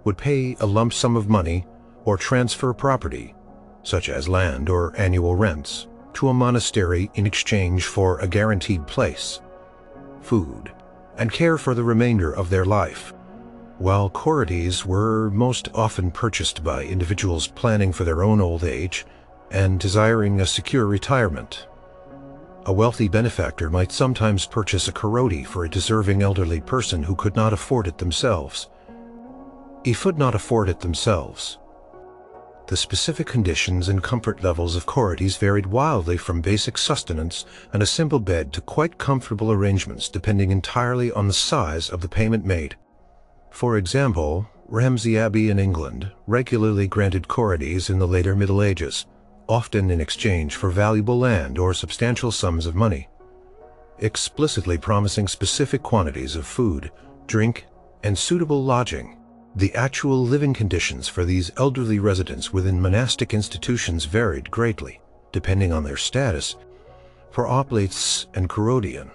would pay a lump sum of money or transfer property, such as land or annual rents, to a monastery in exchange for a guaranteed place, food, and care for the remainder of their life. While custodies were most often purchased by individuals planning for their own old age, and desiring a secure retirement. A wealthy benefactor might sometimes purchase a karoti for a deserving elderly person who could not afford it themselves. The specific conditions and comfort levels of karotis varied wildly from basic sustenance and a simple bed to quite comfortable arrangements depending entirely on the size of the payment made. For example, Ramsey Abbey in England regularly granted karotis in the later Middle Ages, often in exchange for valuable land or substantial sums of money, explicitly promising specific quantities of food, drink, and suitable lodging. The actual living conditions for these elderly residents within monastic institutions varied greatly, depending on their status. For oblates and karodian,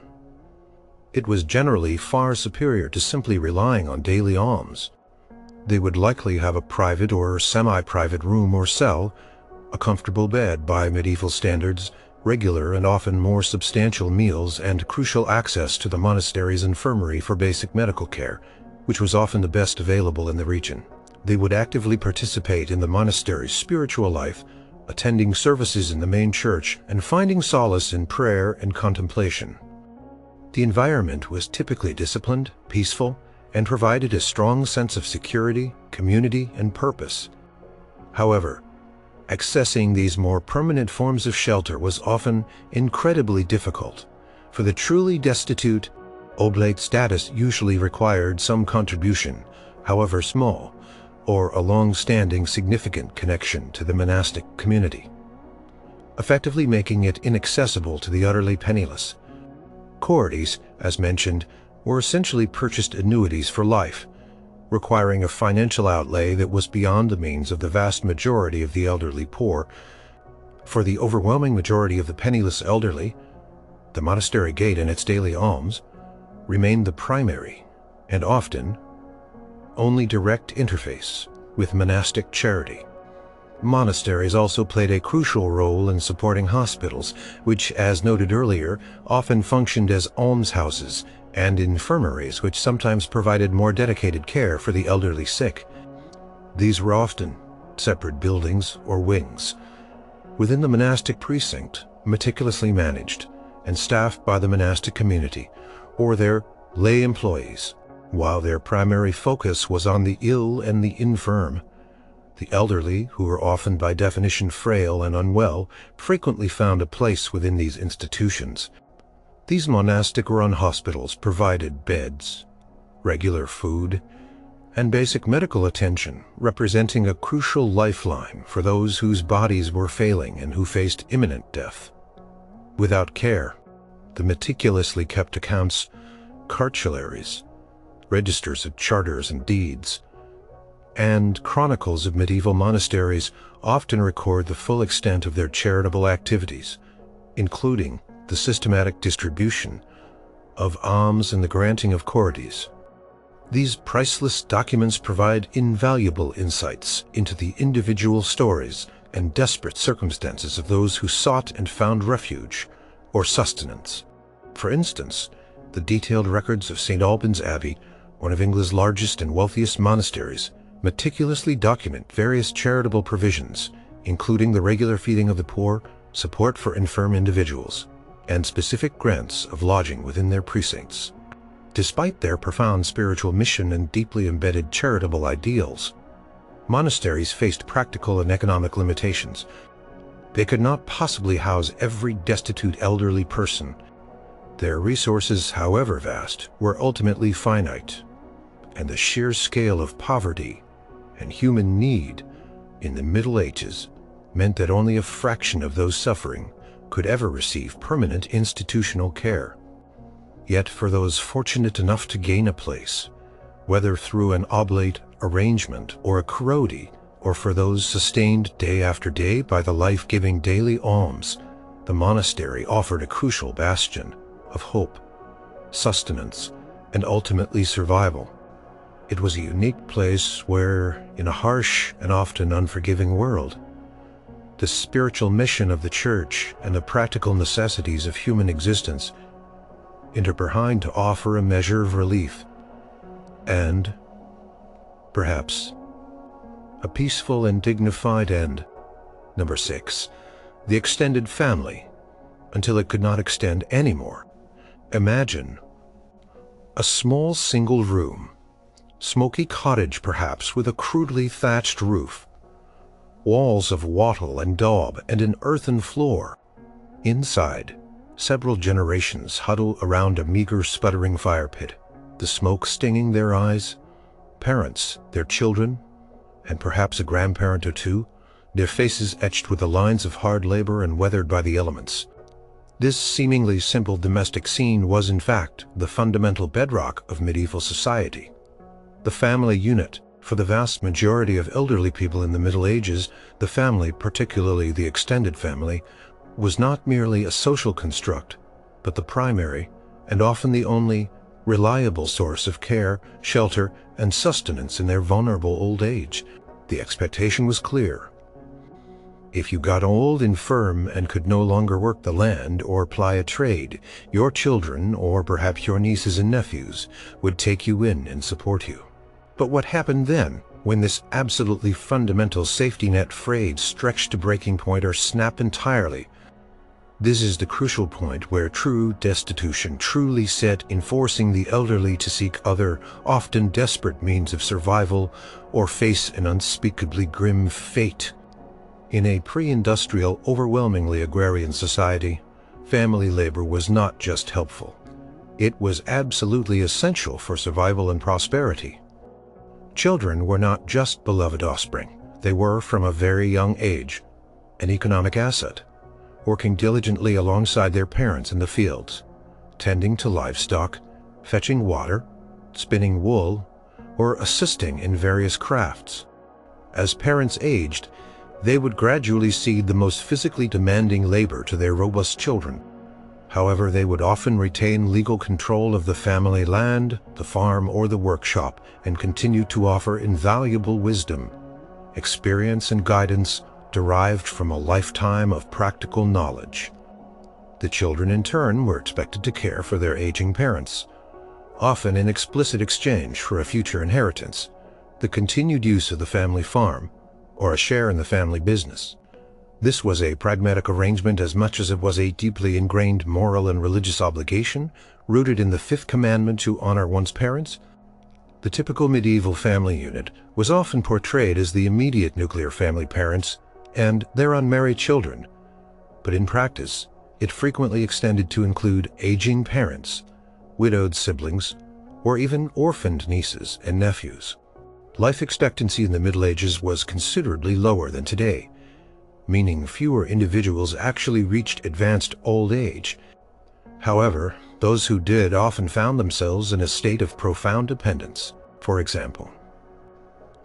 it was generally far superior to simply relying on daily alms. They would likely have a private or semi-private room or cell, a comfortable bed by medieval standards, regular and often more substantial meals, and crucial access to the monastery's infirmary for basic medical care, which was often the best available in the region. They would actively participate in the monastery's spiritual life, attending services in the main church and finding solace in prayer and contemplation. The environment was typically disciplined, peaceful, and provided a strong sense of security, community, and purpose. However, accessing these more permanent forms of shelter was often incredibly difficult. For the truly destitute, oblate status usually required some contribution, however small, or a long-standing significant connection to the monastic community, effectively making it inaccessible to the utterly penniless. Karotis, as mentioned, were essentially purchased annuities for life, requiring a financial outlay that was beyond the means of the vast majority of the elderly poor. For the overwhelming majority of the penniless elderly, the monastery gate and its daily alms remained the primary, and often only direct interface with monastic charity. Monasteries also played a crucial role in supporting hospitals, which, as noted earlier, often functioned as almshouses, and infirmaries, which sometimes provided more dedicated care for the elderly sick. These were often separate buildings or wings within the monastic precinct, meticulously managed and staffed by the monastic community or their lay employees, while their primary focus was on the ill and the infirm. The elderly, who were often by definition frail and unwell, frequently found a place within these institutions. These monastic run hospitals provided beds, regular food, and basic medical attention, representing a crucial lifeline for those whose bodies were failing and who faced imminent death. Without care, the meticulously kept accounts, cartularies, registers of charters and deeds, and chronicles of medieval monasteries often record the full extent of their charitable activities, including the systematic distribution of alms and the granting of karotis. These priceless documents provide invaluable insights into the individual stories and desperate circumstances of those who sought and found refuge or sustenance. For instance, the detailed records of St. Albans Abbey, one of England's largest and wealthiest monasteries, meticulously document various charitable provisions, including the regular feeding of the poor, support for infirm individuals, and specific grants of lodging within their precincts. Despite their profound spiritual mission and deeply embedded charitable ideals, monasteries faced practical and economic limitations. They could not possibly house every destitute elderly person. Their resources, however vast, were ultimately finite, and the sheer scale of poverty and human need in the Middle Ages meant that only a fraction of those suffering could ever receive permanent institutional care. Yet for those fortunate enough to gain a place, whether through an oblate arrangement or a karoti, or for those sustained day after day by the life-giving daily alms, the monastery offered a crucial bastion of hope, sustenance, and ultimately survival. It was a unique place where, in a harsh and often unforgiving world, the spiritual mission of the Church and the practical necessities of human existence intertwined to offer a measure of relief and, perhaps, a peaceful and dignified end. Number 6. the extended family, until it could not extend anymore. Imagine a small single room, smoky cottage perhaps, with a crudely thatched roof, walls of wattle and daub, and an earthen floor. Inside, several generations huddle around a meager, sputtering fire pit, the smoke stinging their eyes. Parents, their children, and perhaps a grandparent or two, their faces etched with the lines of hard labor and weathered by the elements. This seemingly simple domestic scene was, in fact, the fundamental bedrock of medieval society. The family unit. For the vast majority of elderly people in the Middle Ages, the family, particularly the extended family, was not merely a social construct, but the primary, and often the only, reliable source of care, shelter, and sustenance in their vulnerable old age. The expectation was clear. If you got old, infirm, and could no longer work the land or ply a trade, your children, or perhaps your nieces and nephews, would take you in and support you. But what happened then, when this absolutely fundamental safety net frayed, stretched to breaking point, or snapped entirely? This is the crucial point where true destitution truly set in, forcing the elderly to seek other, often desperate means of survival, or face an unspeakably grim fate. In a pre-industrial, overwhelmingly agrarian society, family labor was not just helpful. It was absolutely essential for survival and prosperity. Children were not just beloved offspring. They were, from a very young age, an economic asset, working diligently alongside their parents in the fields, tending to livestock, fetching water, spinning wool, or assisting in various crafts. As parents aged, they would gradually cede the most physically demanding labor to their robust children. However, they would often retain legal control of the family land, the farm, or the workshop, and continue to offer invaluable wisdom, experience, and guidance derived from a lifetime of practical knowledge. The children, in turn, were expected to care for their aging parents, often in explicit exchange for a future inheritance, the continued use of the family farm, or a share in the family business. This was a pragmatic arrangement as much as it was a deeply ingrained moral and religious obligation, rooted in the fifth commandment to honor one's parents. The typical medieval family unit was often portrayed as the immediate nuclear family parents and their unmarried children, but in practice, it frequently extended to include aging parents, widowed siblings, or even orphaned nieces and nephews. Life expectancy in the Middle Ages was considerably lower than today, meaning fewer individuals actually reached advanced old age. However, those who did often found themselves in a state of profound dependence. For example,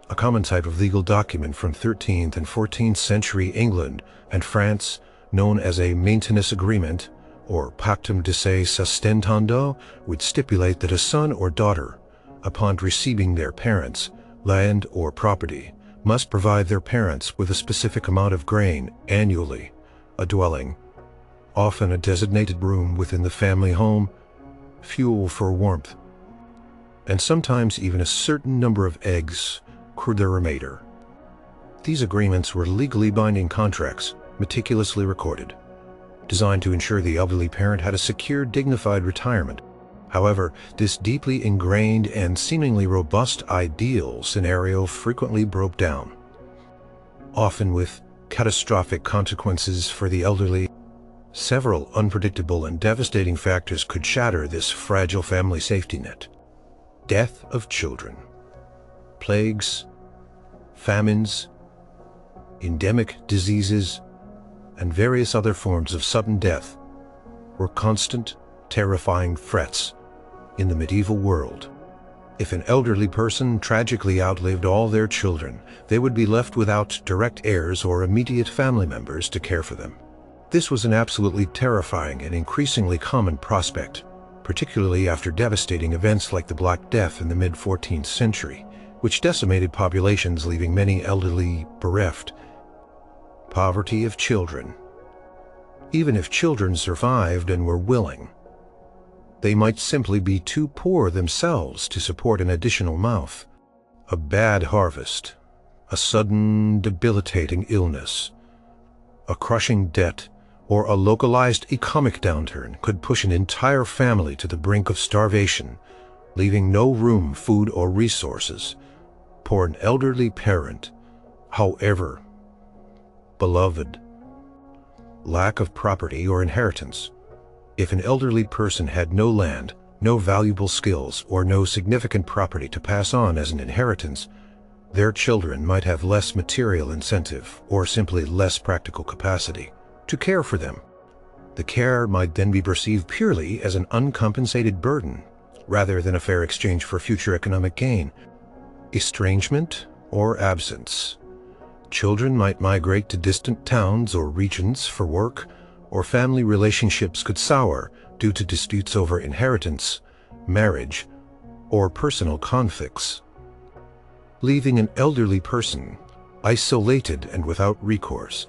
a common type of legal document from 13th and 14th century England and France, known as a maintenance agreement, or pactum de se sustentando, would stipulate that a son or daughter, upon receiving their parents' land or property, must provide their parents with a specific amount of grain annually, a dwelling, often a designated room within the family home, fuel for warmth, and sometimes even a certain number of eggs, cruderimator. These agreements were legally binding contracts, meticulously recorded, designed to ensure the elderly parent had a secure, dignified retirement. However, this deeply ingrained and seemingly robust ideal scenario frequently broke down, often with catastrophic consequences for the elderly. Several unpredictable and devastating factors could shatter this fragile family safety net. Death of children, plagues, famines, endemic diseases, and various other forms of sudden death were constant, terrifying threats in the medieval world. If an elderly person tragically outlived all their children, they would be left without direct heirs or immediate family members to care for them. This was an absolutely terrifying and increasingly common prospect, particularly after devastating events like the Black Death in the mid-14th century, which decimated populations, leaving many elderly bereft. Poverty of children. Even if children survived and were willing, they might simply be too poor themselves to support an additional mouth. A bad harvest, a sudden debilitating illness, A crushing debt or a localized economic downturn could push an entire family to the brink of starvation, leaving no room, food, or resources for an elderly parent, however beloved. Lack of property or inheritance. If an elderly person had no land, no valuable skills, or no significant property to pass on as an inheritance, their children might have less material incentive or simply less practical capacity to care for them. The care might then be perceived purely as an uncompensated burden, rather than a fair exchange for future economic gain. Estrangement or absence. Children might migrate to distant towns or regions for work, or family relationships could sour due to disputes over inheritance, marriage, or personal conflicts. Leaving an elderly person isolated and without recourse.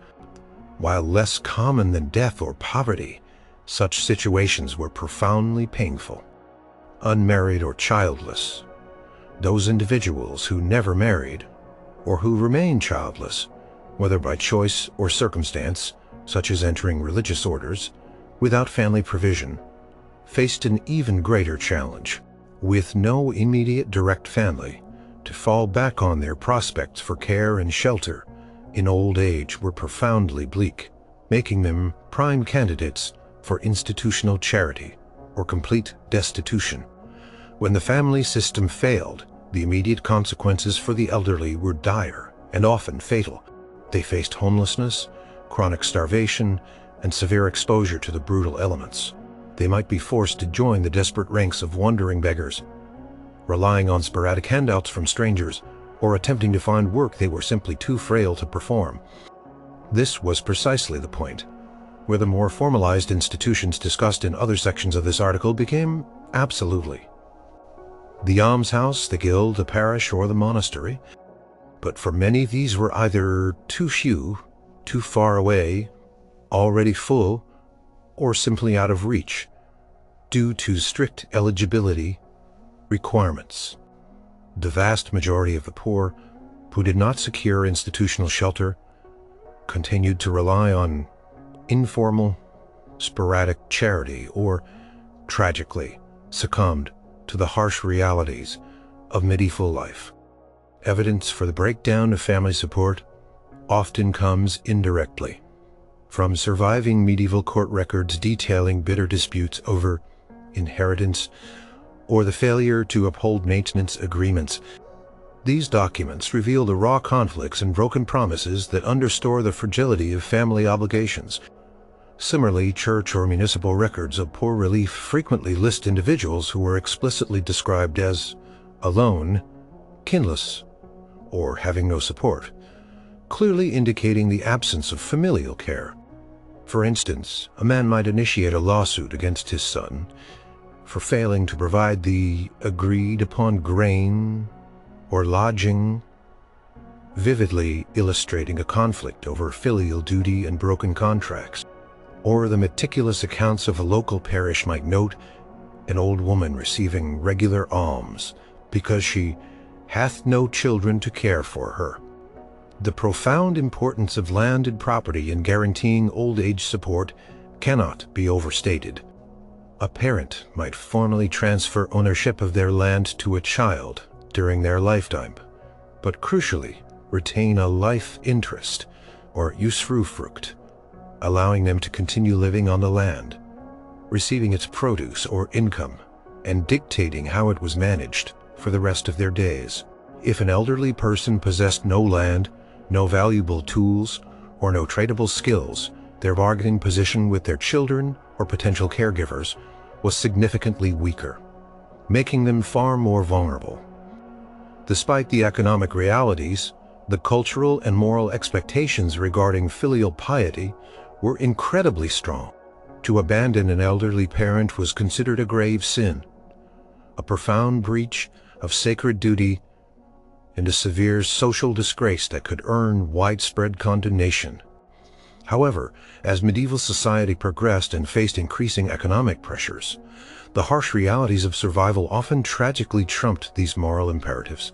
While less common than death or poverty, such situations were profoundly painful. Unmarried or childless. Those individuals who never married, or who remain childless, whether by choice or circumstance, such as entering religious orders, without family provision, faced an even greater challenge. With no immediate direct family to fall back on, their prospects for care and shelter in old age were profoundly bleak, making them prime candidates for institutional charity or complete destitution. When the family system failed, the immediate consequences for the elderly were dire and often fatal. They faced homelessness, chronic starvation, and severe exposure to the brutal elements. They might be forced to join the desperate ranks of wandering beggars, relying on sporadic handouts from strangers, or attempting to find work they were simply too frail to perform. This was precisely the point where the more formalized institutions discussed in other sections of this article became absolutely. The almshouse, the guild, the parish, or the monastery. But for many, these were either too few, too far away, already full, or simply out of reach, due to strict eligibility requirements. The vast majority of the poor, who did not secure institutional shelter, continued to rely on informal, sporadic charity, or, tragically, succumbed to the harsh realities of medieval life. Evidence for the breakdown of family support often comes indirectly from surviving medieval court records detailing bitter disputes over inheritance or the failure to uphold maintenance agreements. These documents reveal the raw conflicts and broken promises that underscore the fragility of family obligations. Similarly, church or municipal records of poor relief frequently list individuals who were explicitly described as alone, kinless, or having no support, clearly indicating the absence of familial care. For instance, a man might initiate a lawsuit against his son for failing to provide the agreed-upon grain or lodging, vividly illustrating a conflict over filial duty and broken contracts. Or the meticulous accounts of a local parish might note an old woman receiving regular alms because she hath no children to care for her. The profound importance of landed property in guaranteeing old age support cannot be overstated. A parent might formally transfer ownership of their land to a child during their lifetime, but crucially retain a life interest, or usufruct, allowing them to continue living on the land, receiving its produce or income, and dictating how it was managed for the rest of their days. If an elderly person possessed no land, no valuable tools, or no tradable skills, their bargaining position with their children or potential caregivers was significantly weaker, making them far more vulnerable. Despite the economic realities, the cultural and moral expectations regarding filial piety were incredibly strong. To abandon an elderly parent was considered a grave sin, a profound breach of sacred duty, and a severe social disgrace that could earn widespread condemnation. However, as medieval society progressed and faced increasing economic pressures, the harsh realities of survival often tragically trumped these moral imperatives.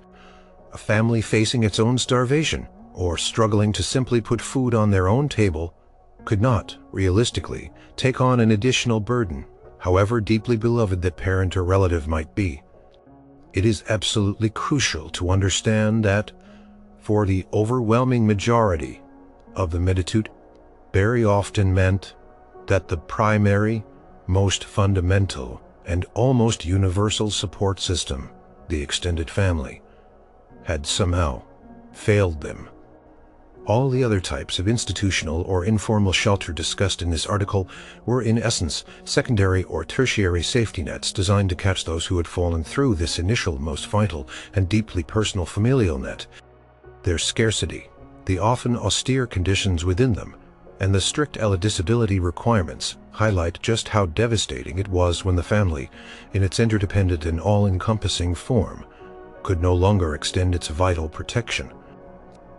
A family facing its own starvation, or struggling to simply put food on their own table, could not, realistically, take on an additional burden, however deeply beloved that parent or relative might be. It is absolutely crucial to understand that, for the overwhelming majority of the Destitute, very often meant that the primary, most fundamental, and almost universal support system, the extended family, had somehow failed them. All the other types of institutional or informal shelter discussed in this article were in essence secondary or tertiary safety nets designed to catch those who had fallen through this initial, most vital, and deeply personal familial net. Their scarcity, the often austere conditions within them, and the strict eligibility requirements highlight just how devastating it was when the family, in its interdependent and all-encompassing form, could no longer extend its vital protection.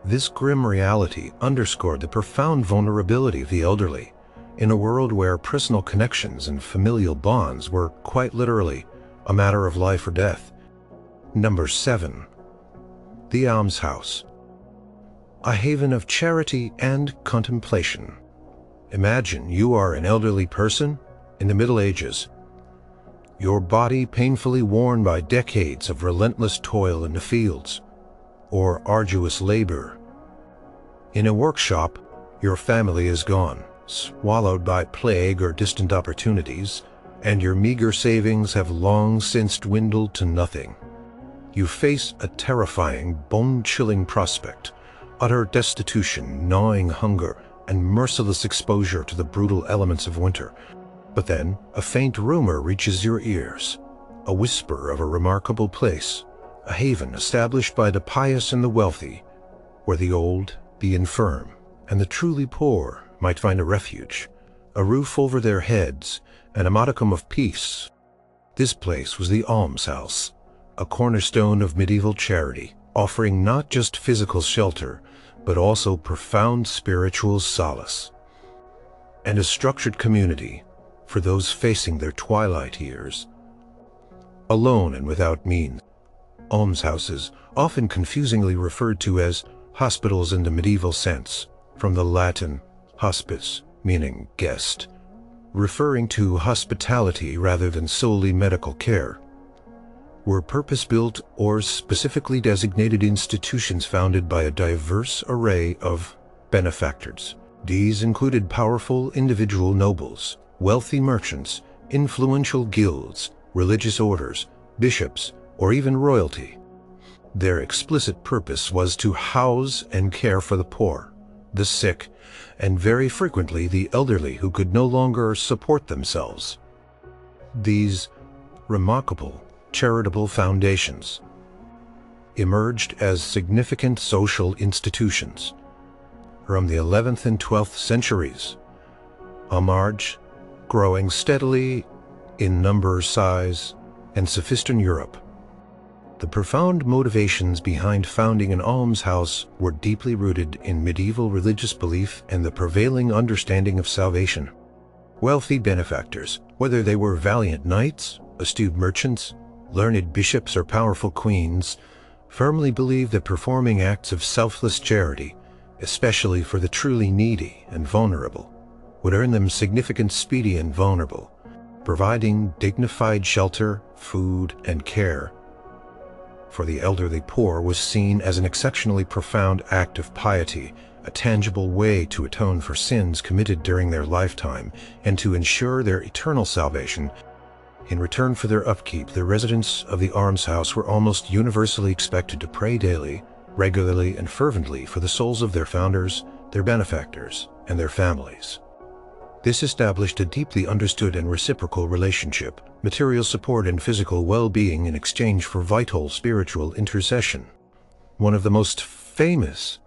This grim reality underscored the profound vulnerability of the elderly in a world where personal connections and familial bonds were quite literally a matter of life or death. Number 7. The almshouse. A haven of charity and contemplation. Imagine you are an elderly person in the Middle Ages, your body painfully worn by decades of relentless toil in the fields or arduous labor. In a workshop, your family is gone, swallowed by plague or distant opportunities, and your meager savings have long since dwindled to nothing. You face a terrifying, bone-chilling prospect: utter destitution, gnawing hunger, and merciless exposure to the brutal elements of winter. But then, a faint rumor reaches your ears, a whisper of a remarkable place, a haven established by the pious and the wealthy, where the old, the infirm, and the truly poor might find a refuge, a roof over their heads, and a modicum of peace. This place was the almshouse, a cornerstone of medieval charity, offering not just physical shelter, but also profound spiritual solace, and a structured community for those facing their twilight years. Alone and without means, almshouses, often confusingly referred to as hospitals in the medieval sense, from the Latin hospice, meaning guest, referring to hospitality rather than solely medical care, were purpose-built or specifically designated institutions founded by a diverse array of benefactors. These included powerful individual nobles, wealthy merchants, influential guilds, religious orders, bishops, or even royalty. Their explicit purpose was to house and care for the poor, the sick, and very frequently the elderly who could no longer support themselves. These remarkable charitable foundations emerged as significant social institutions from the 11th and 12th centuries, a march growing steadily in number, size, and sophistication Europe. The profound motivations behind founding an almshouse were deeply rooted in medieval religious belief and the prevailing understanding of salvation. Wealthy benefactors, whether they were valiant knights, astute merchants, learned bishops, or powerful queens, firmly believed that performing acts of selfless charity, especially for the truly needy and vulnerable, would earn them significant speedy and vulnerable, providing dignified shelter, food, and care for the elderly poor was seen as an exceptionally profound act of piety, a tangible way to atone for sins committed during their lifetime and to ensure their eternal salvation. In return for their upkeep, the residents of the almshouse were almost universally expected to pray daily, regularly, and fervently for the souls of their founders, their benefactors, and their families. This established a deeply understood and reciprocal relationship, material support and physical well-being in exchange for vital spiritual intercession. One of the most famous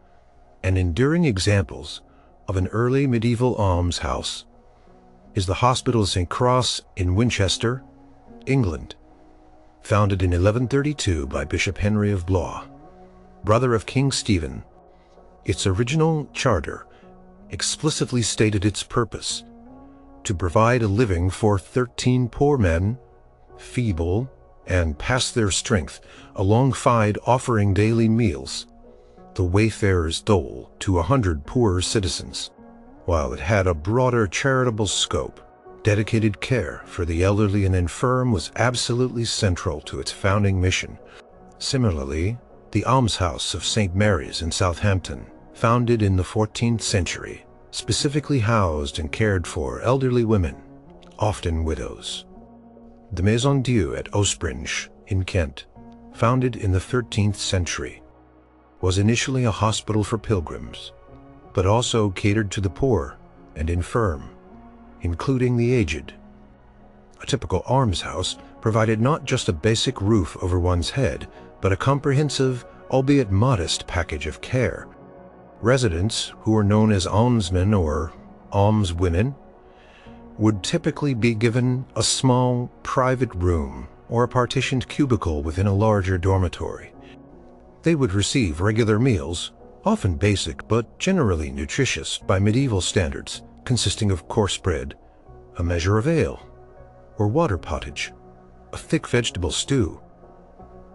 and enduring examples of an early medieval almshouse is the Hospital of St. Cross in Winchester, England, founded in 1132 by Bishop Henry of Blois, brother of King Stephen. Its original charter explicitly stated its purpose: to provide a living for 13 poor men, feeble and past their strength, alongside offering daily meals, the wayfarer's dole, to 100 poorer citizens, while it had a broader charitable scope. Dedicated care for the elderly and infirm was absolutely central to its founding mission. Similarly, the Almshouse of St. Mary's in Southampton, founded in the 14th century, specifically housed and cared for elderly women, often widows. The Maison Dieu at Ospringe in Kent, founded in the 13th century, was initially a hospital for pilgrims, but also catered to the poor and infirm, including the aged. A typical almshouse provided not just a basic roof over one's head, but a comprehensive, albeit modest, package of care. Residents, who were known as almsmen or almswomen, would typically be given a small, private room or a partitioned cubicle within a larger dormitory. They would receive regular meals, often basic but generally nutritious by medieval standards, consisting of coarse bread, a measure of ale, or water pottage, a thick vegetable stew,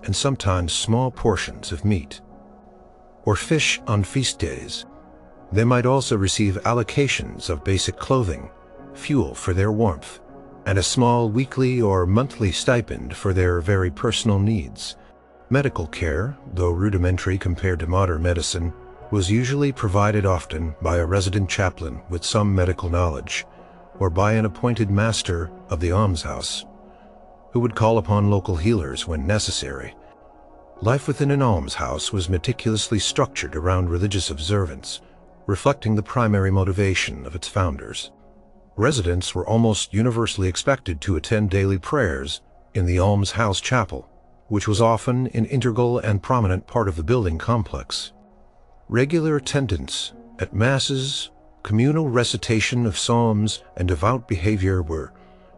and sometimes small portions of meat, or fish on feast days. They might also receive allocations of basic clothing, fuel for their warmth, and a small weekly or monthly stipend for their very personal needs. Medical care, though rudimentary compared to modern medicine, was usually provided often by a resident chaplain with some medical knowledge, or by an appointed master of the almshouse, who would call upon local healers when necessary. Life within an almshouse was meticulously structured around religious observance, reflecting the primary motivation of its founders. Residents were almost universally expected to attend daily prayers in the almshouse chapel, which was often an integral and prominent part of the building complex. Regular attendance at masses, communal recitation of psalms, and devout behavior were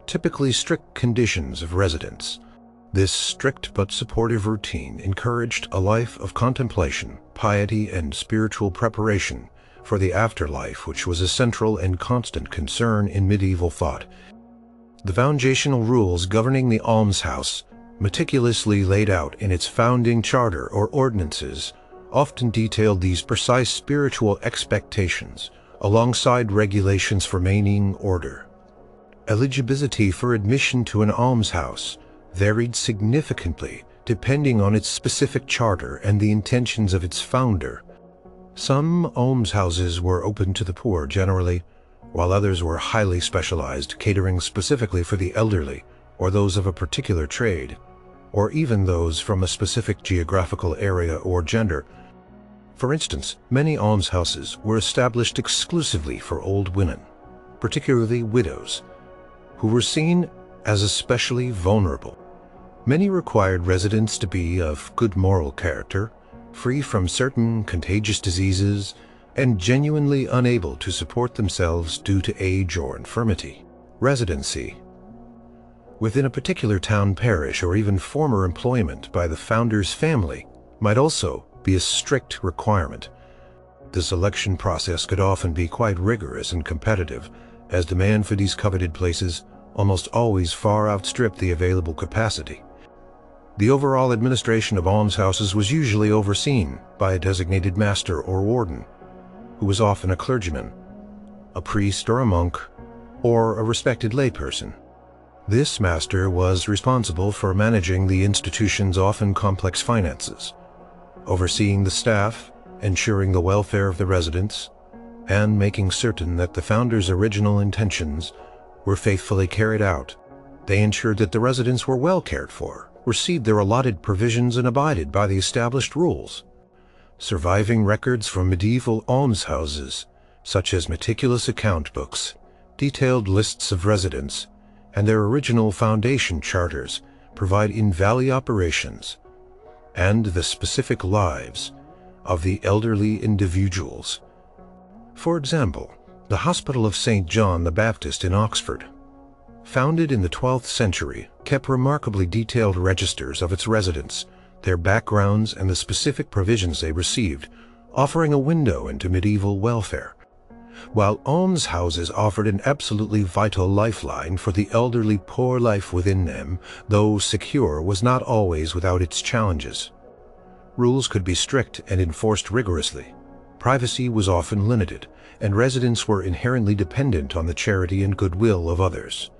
typically strict conditions of residence. This strict but supportive routine encouraged a life of contemplation, piety, and spiritual preparation for the afterlife, which was a central and constant concern in medieval thought. The foundational rules governing the almshouse, meticulously laid out in its founding charter or ordinances, often detailed these precise spiritual expectations, alongside regulations for maintaining order. Eligibility for admission to an almshouse varied significantly depending on its specific charter and the intentions of its founder. Some almshouses were open to the poor generally, while others were highly specialized, catering specifically for the elderly or those of a particular trade, or even those from a specific geographical area or gender. For instance, many almshouses were established exclusively for old women, particularly widows, who were seen as especially vulnerable. Many required residents to be of good moral character, free from certain contagious diseases, and genuinely unable to support themselves due to age or infirmity. Residency within a particular town, parish, or even former employment by the founder's family might also be a strict requirement. The selection process could often be quite rigorous and competitive, as demand for these coveted places almost always far outstripped the available capacity. The overall administration of almshouses was usually overseen by a designated master or warden, who was often a clergyman, a priest or a monk, or a respected layperson. This master was responsible for managing the institution's often complex finances, overseeing the staff, ensuring the welfare of the residents, and making certain that the founder's original intentions were faithfully carried out. They ensured that the residents were well cared for, received their allotted provisions, and abided by the established rules. Surviving records from medieval almshouses, such as meticulous account books, detailed lists of residents, and their original foundation charters, provide in-valley operations and the specific lives of the elderly individuals. For example, the Hospital of St. John the Baptist in Oxford, founded in the 12th century, kept remarkably detailed registers of its residents, their backgrounds, and the specific provisions they received, offering a window into medieval welfare. While almshouses offered an absolutely vital lifeline for the elderly poor, life within them, though secure, was not always without its challenges. Rules could be strict and enforced rigorously, Privacy was often limited, and residents were inherently dependent on the charity and goodwill of others.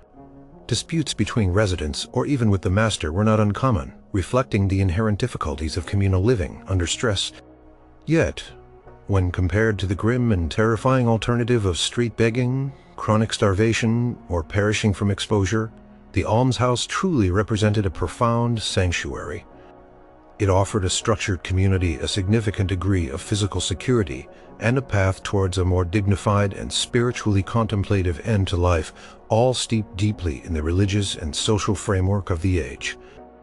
Disputes between residents or even with the master were not uncommon, reflecting the inherent difficulties of communal living under stress. Yet, when compared to the grim and terrifying alternative of street begging, chronic starvation, or perishing from exposure, the almshouse truly represented a profound sanctuary. It offered a structured community a significant degree of physical security and a path towards a more dignified and spiritually contemplative end to life, all steeped deeply in the religious and social framework of the age.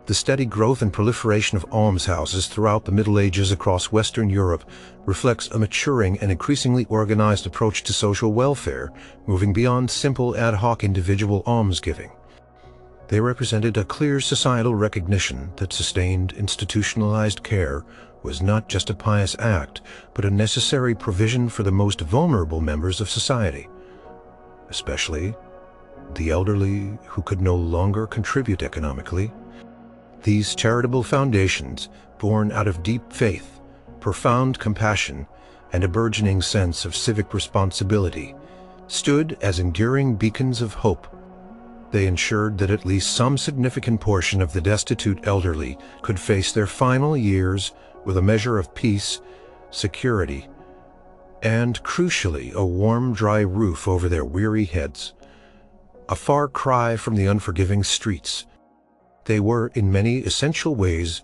The steady growth and proliferation of almshouses throughout the Middle Ages across Western Europe reflects a maturing and increasingly organized approach to social welfare, moving beyond simple ad hoc individual almsgiving. They represented a clear societal recognition that sustained institutionalized care was not just a pious act, but a necessary provision for the most vulnerable members of society, especially the elderly who could no longer contribute economically. These charitable foundations, born out of deep faith, profound compassion, and a burgeoning sense of civic responsibility, stood as enduring beacons of hope. They ensured that at least some significant portion of the destitute elderly could face their final years with a measure of peace, security, and, crucially, a warm, dry roof over their weary heads. A far cry from the unforgiving streets, they were, in many essential ways,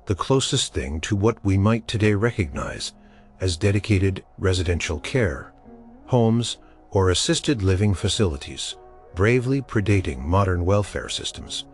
the closest thing to what we might today recognize as dedicated residential care, homes, or assisted living facilities, bravely predating modern welfare systems.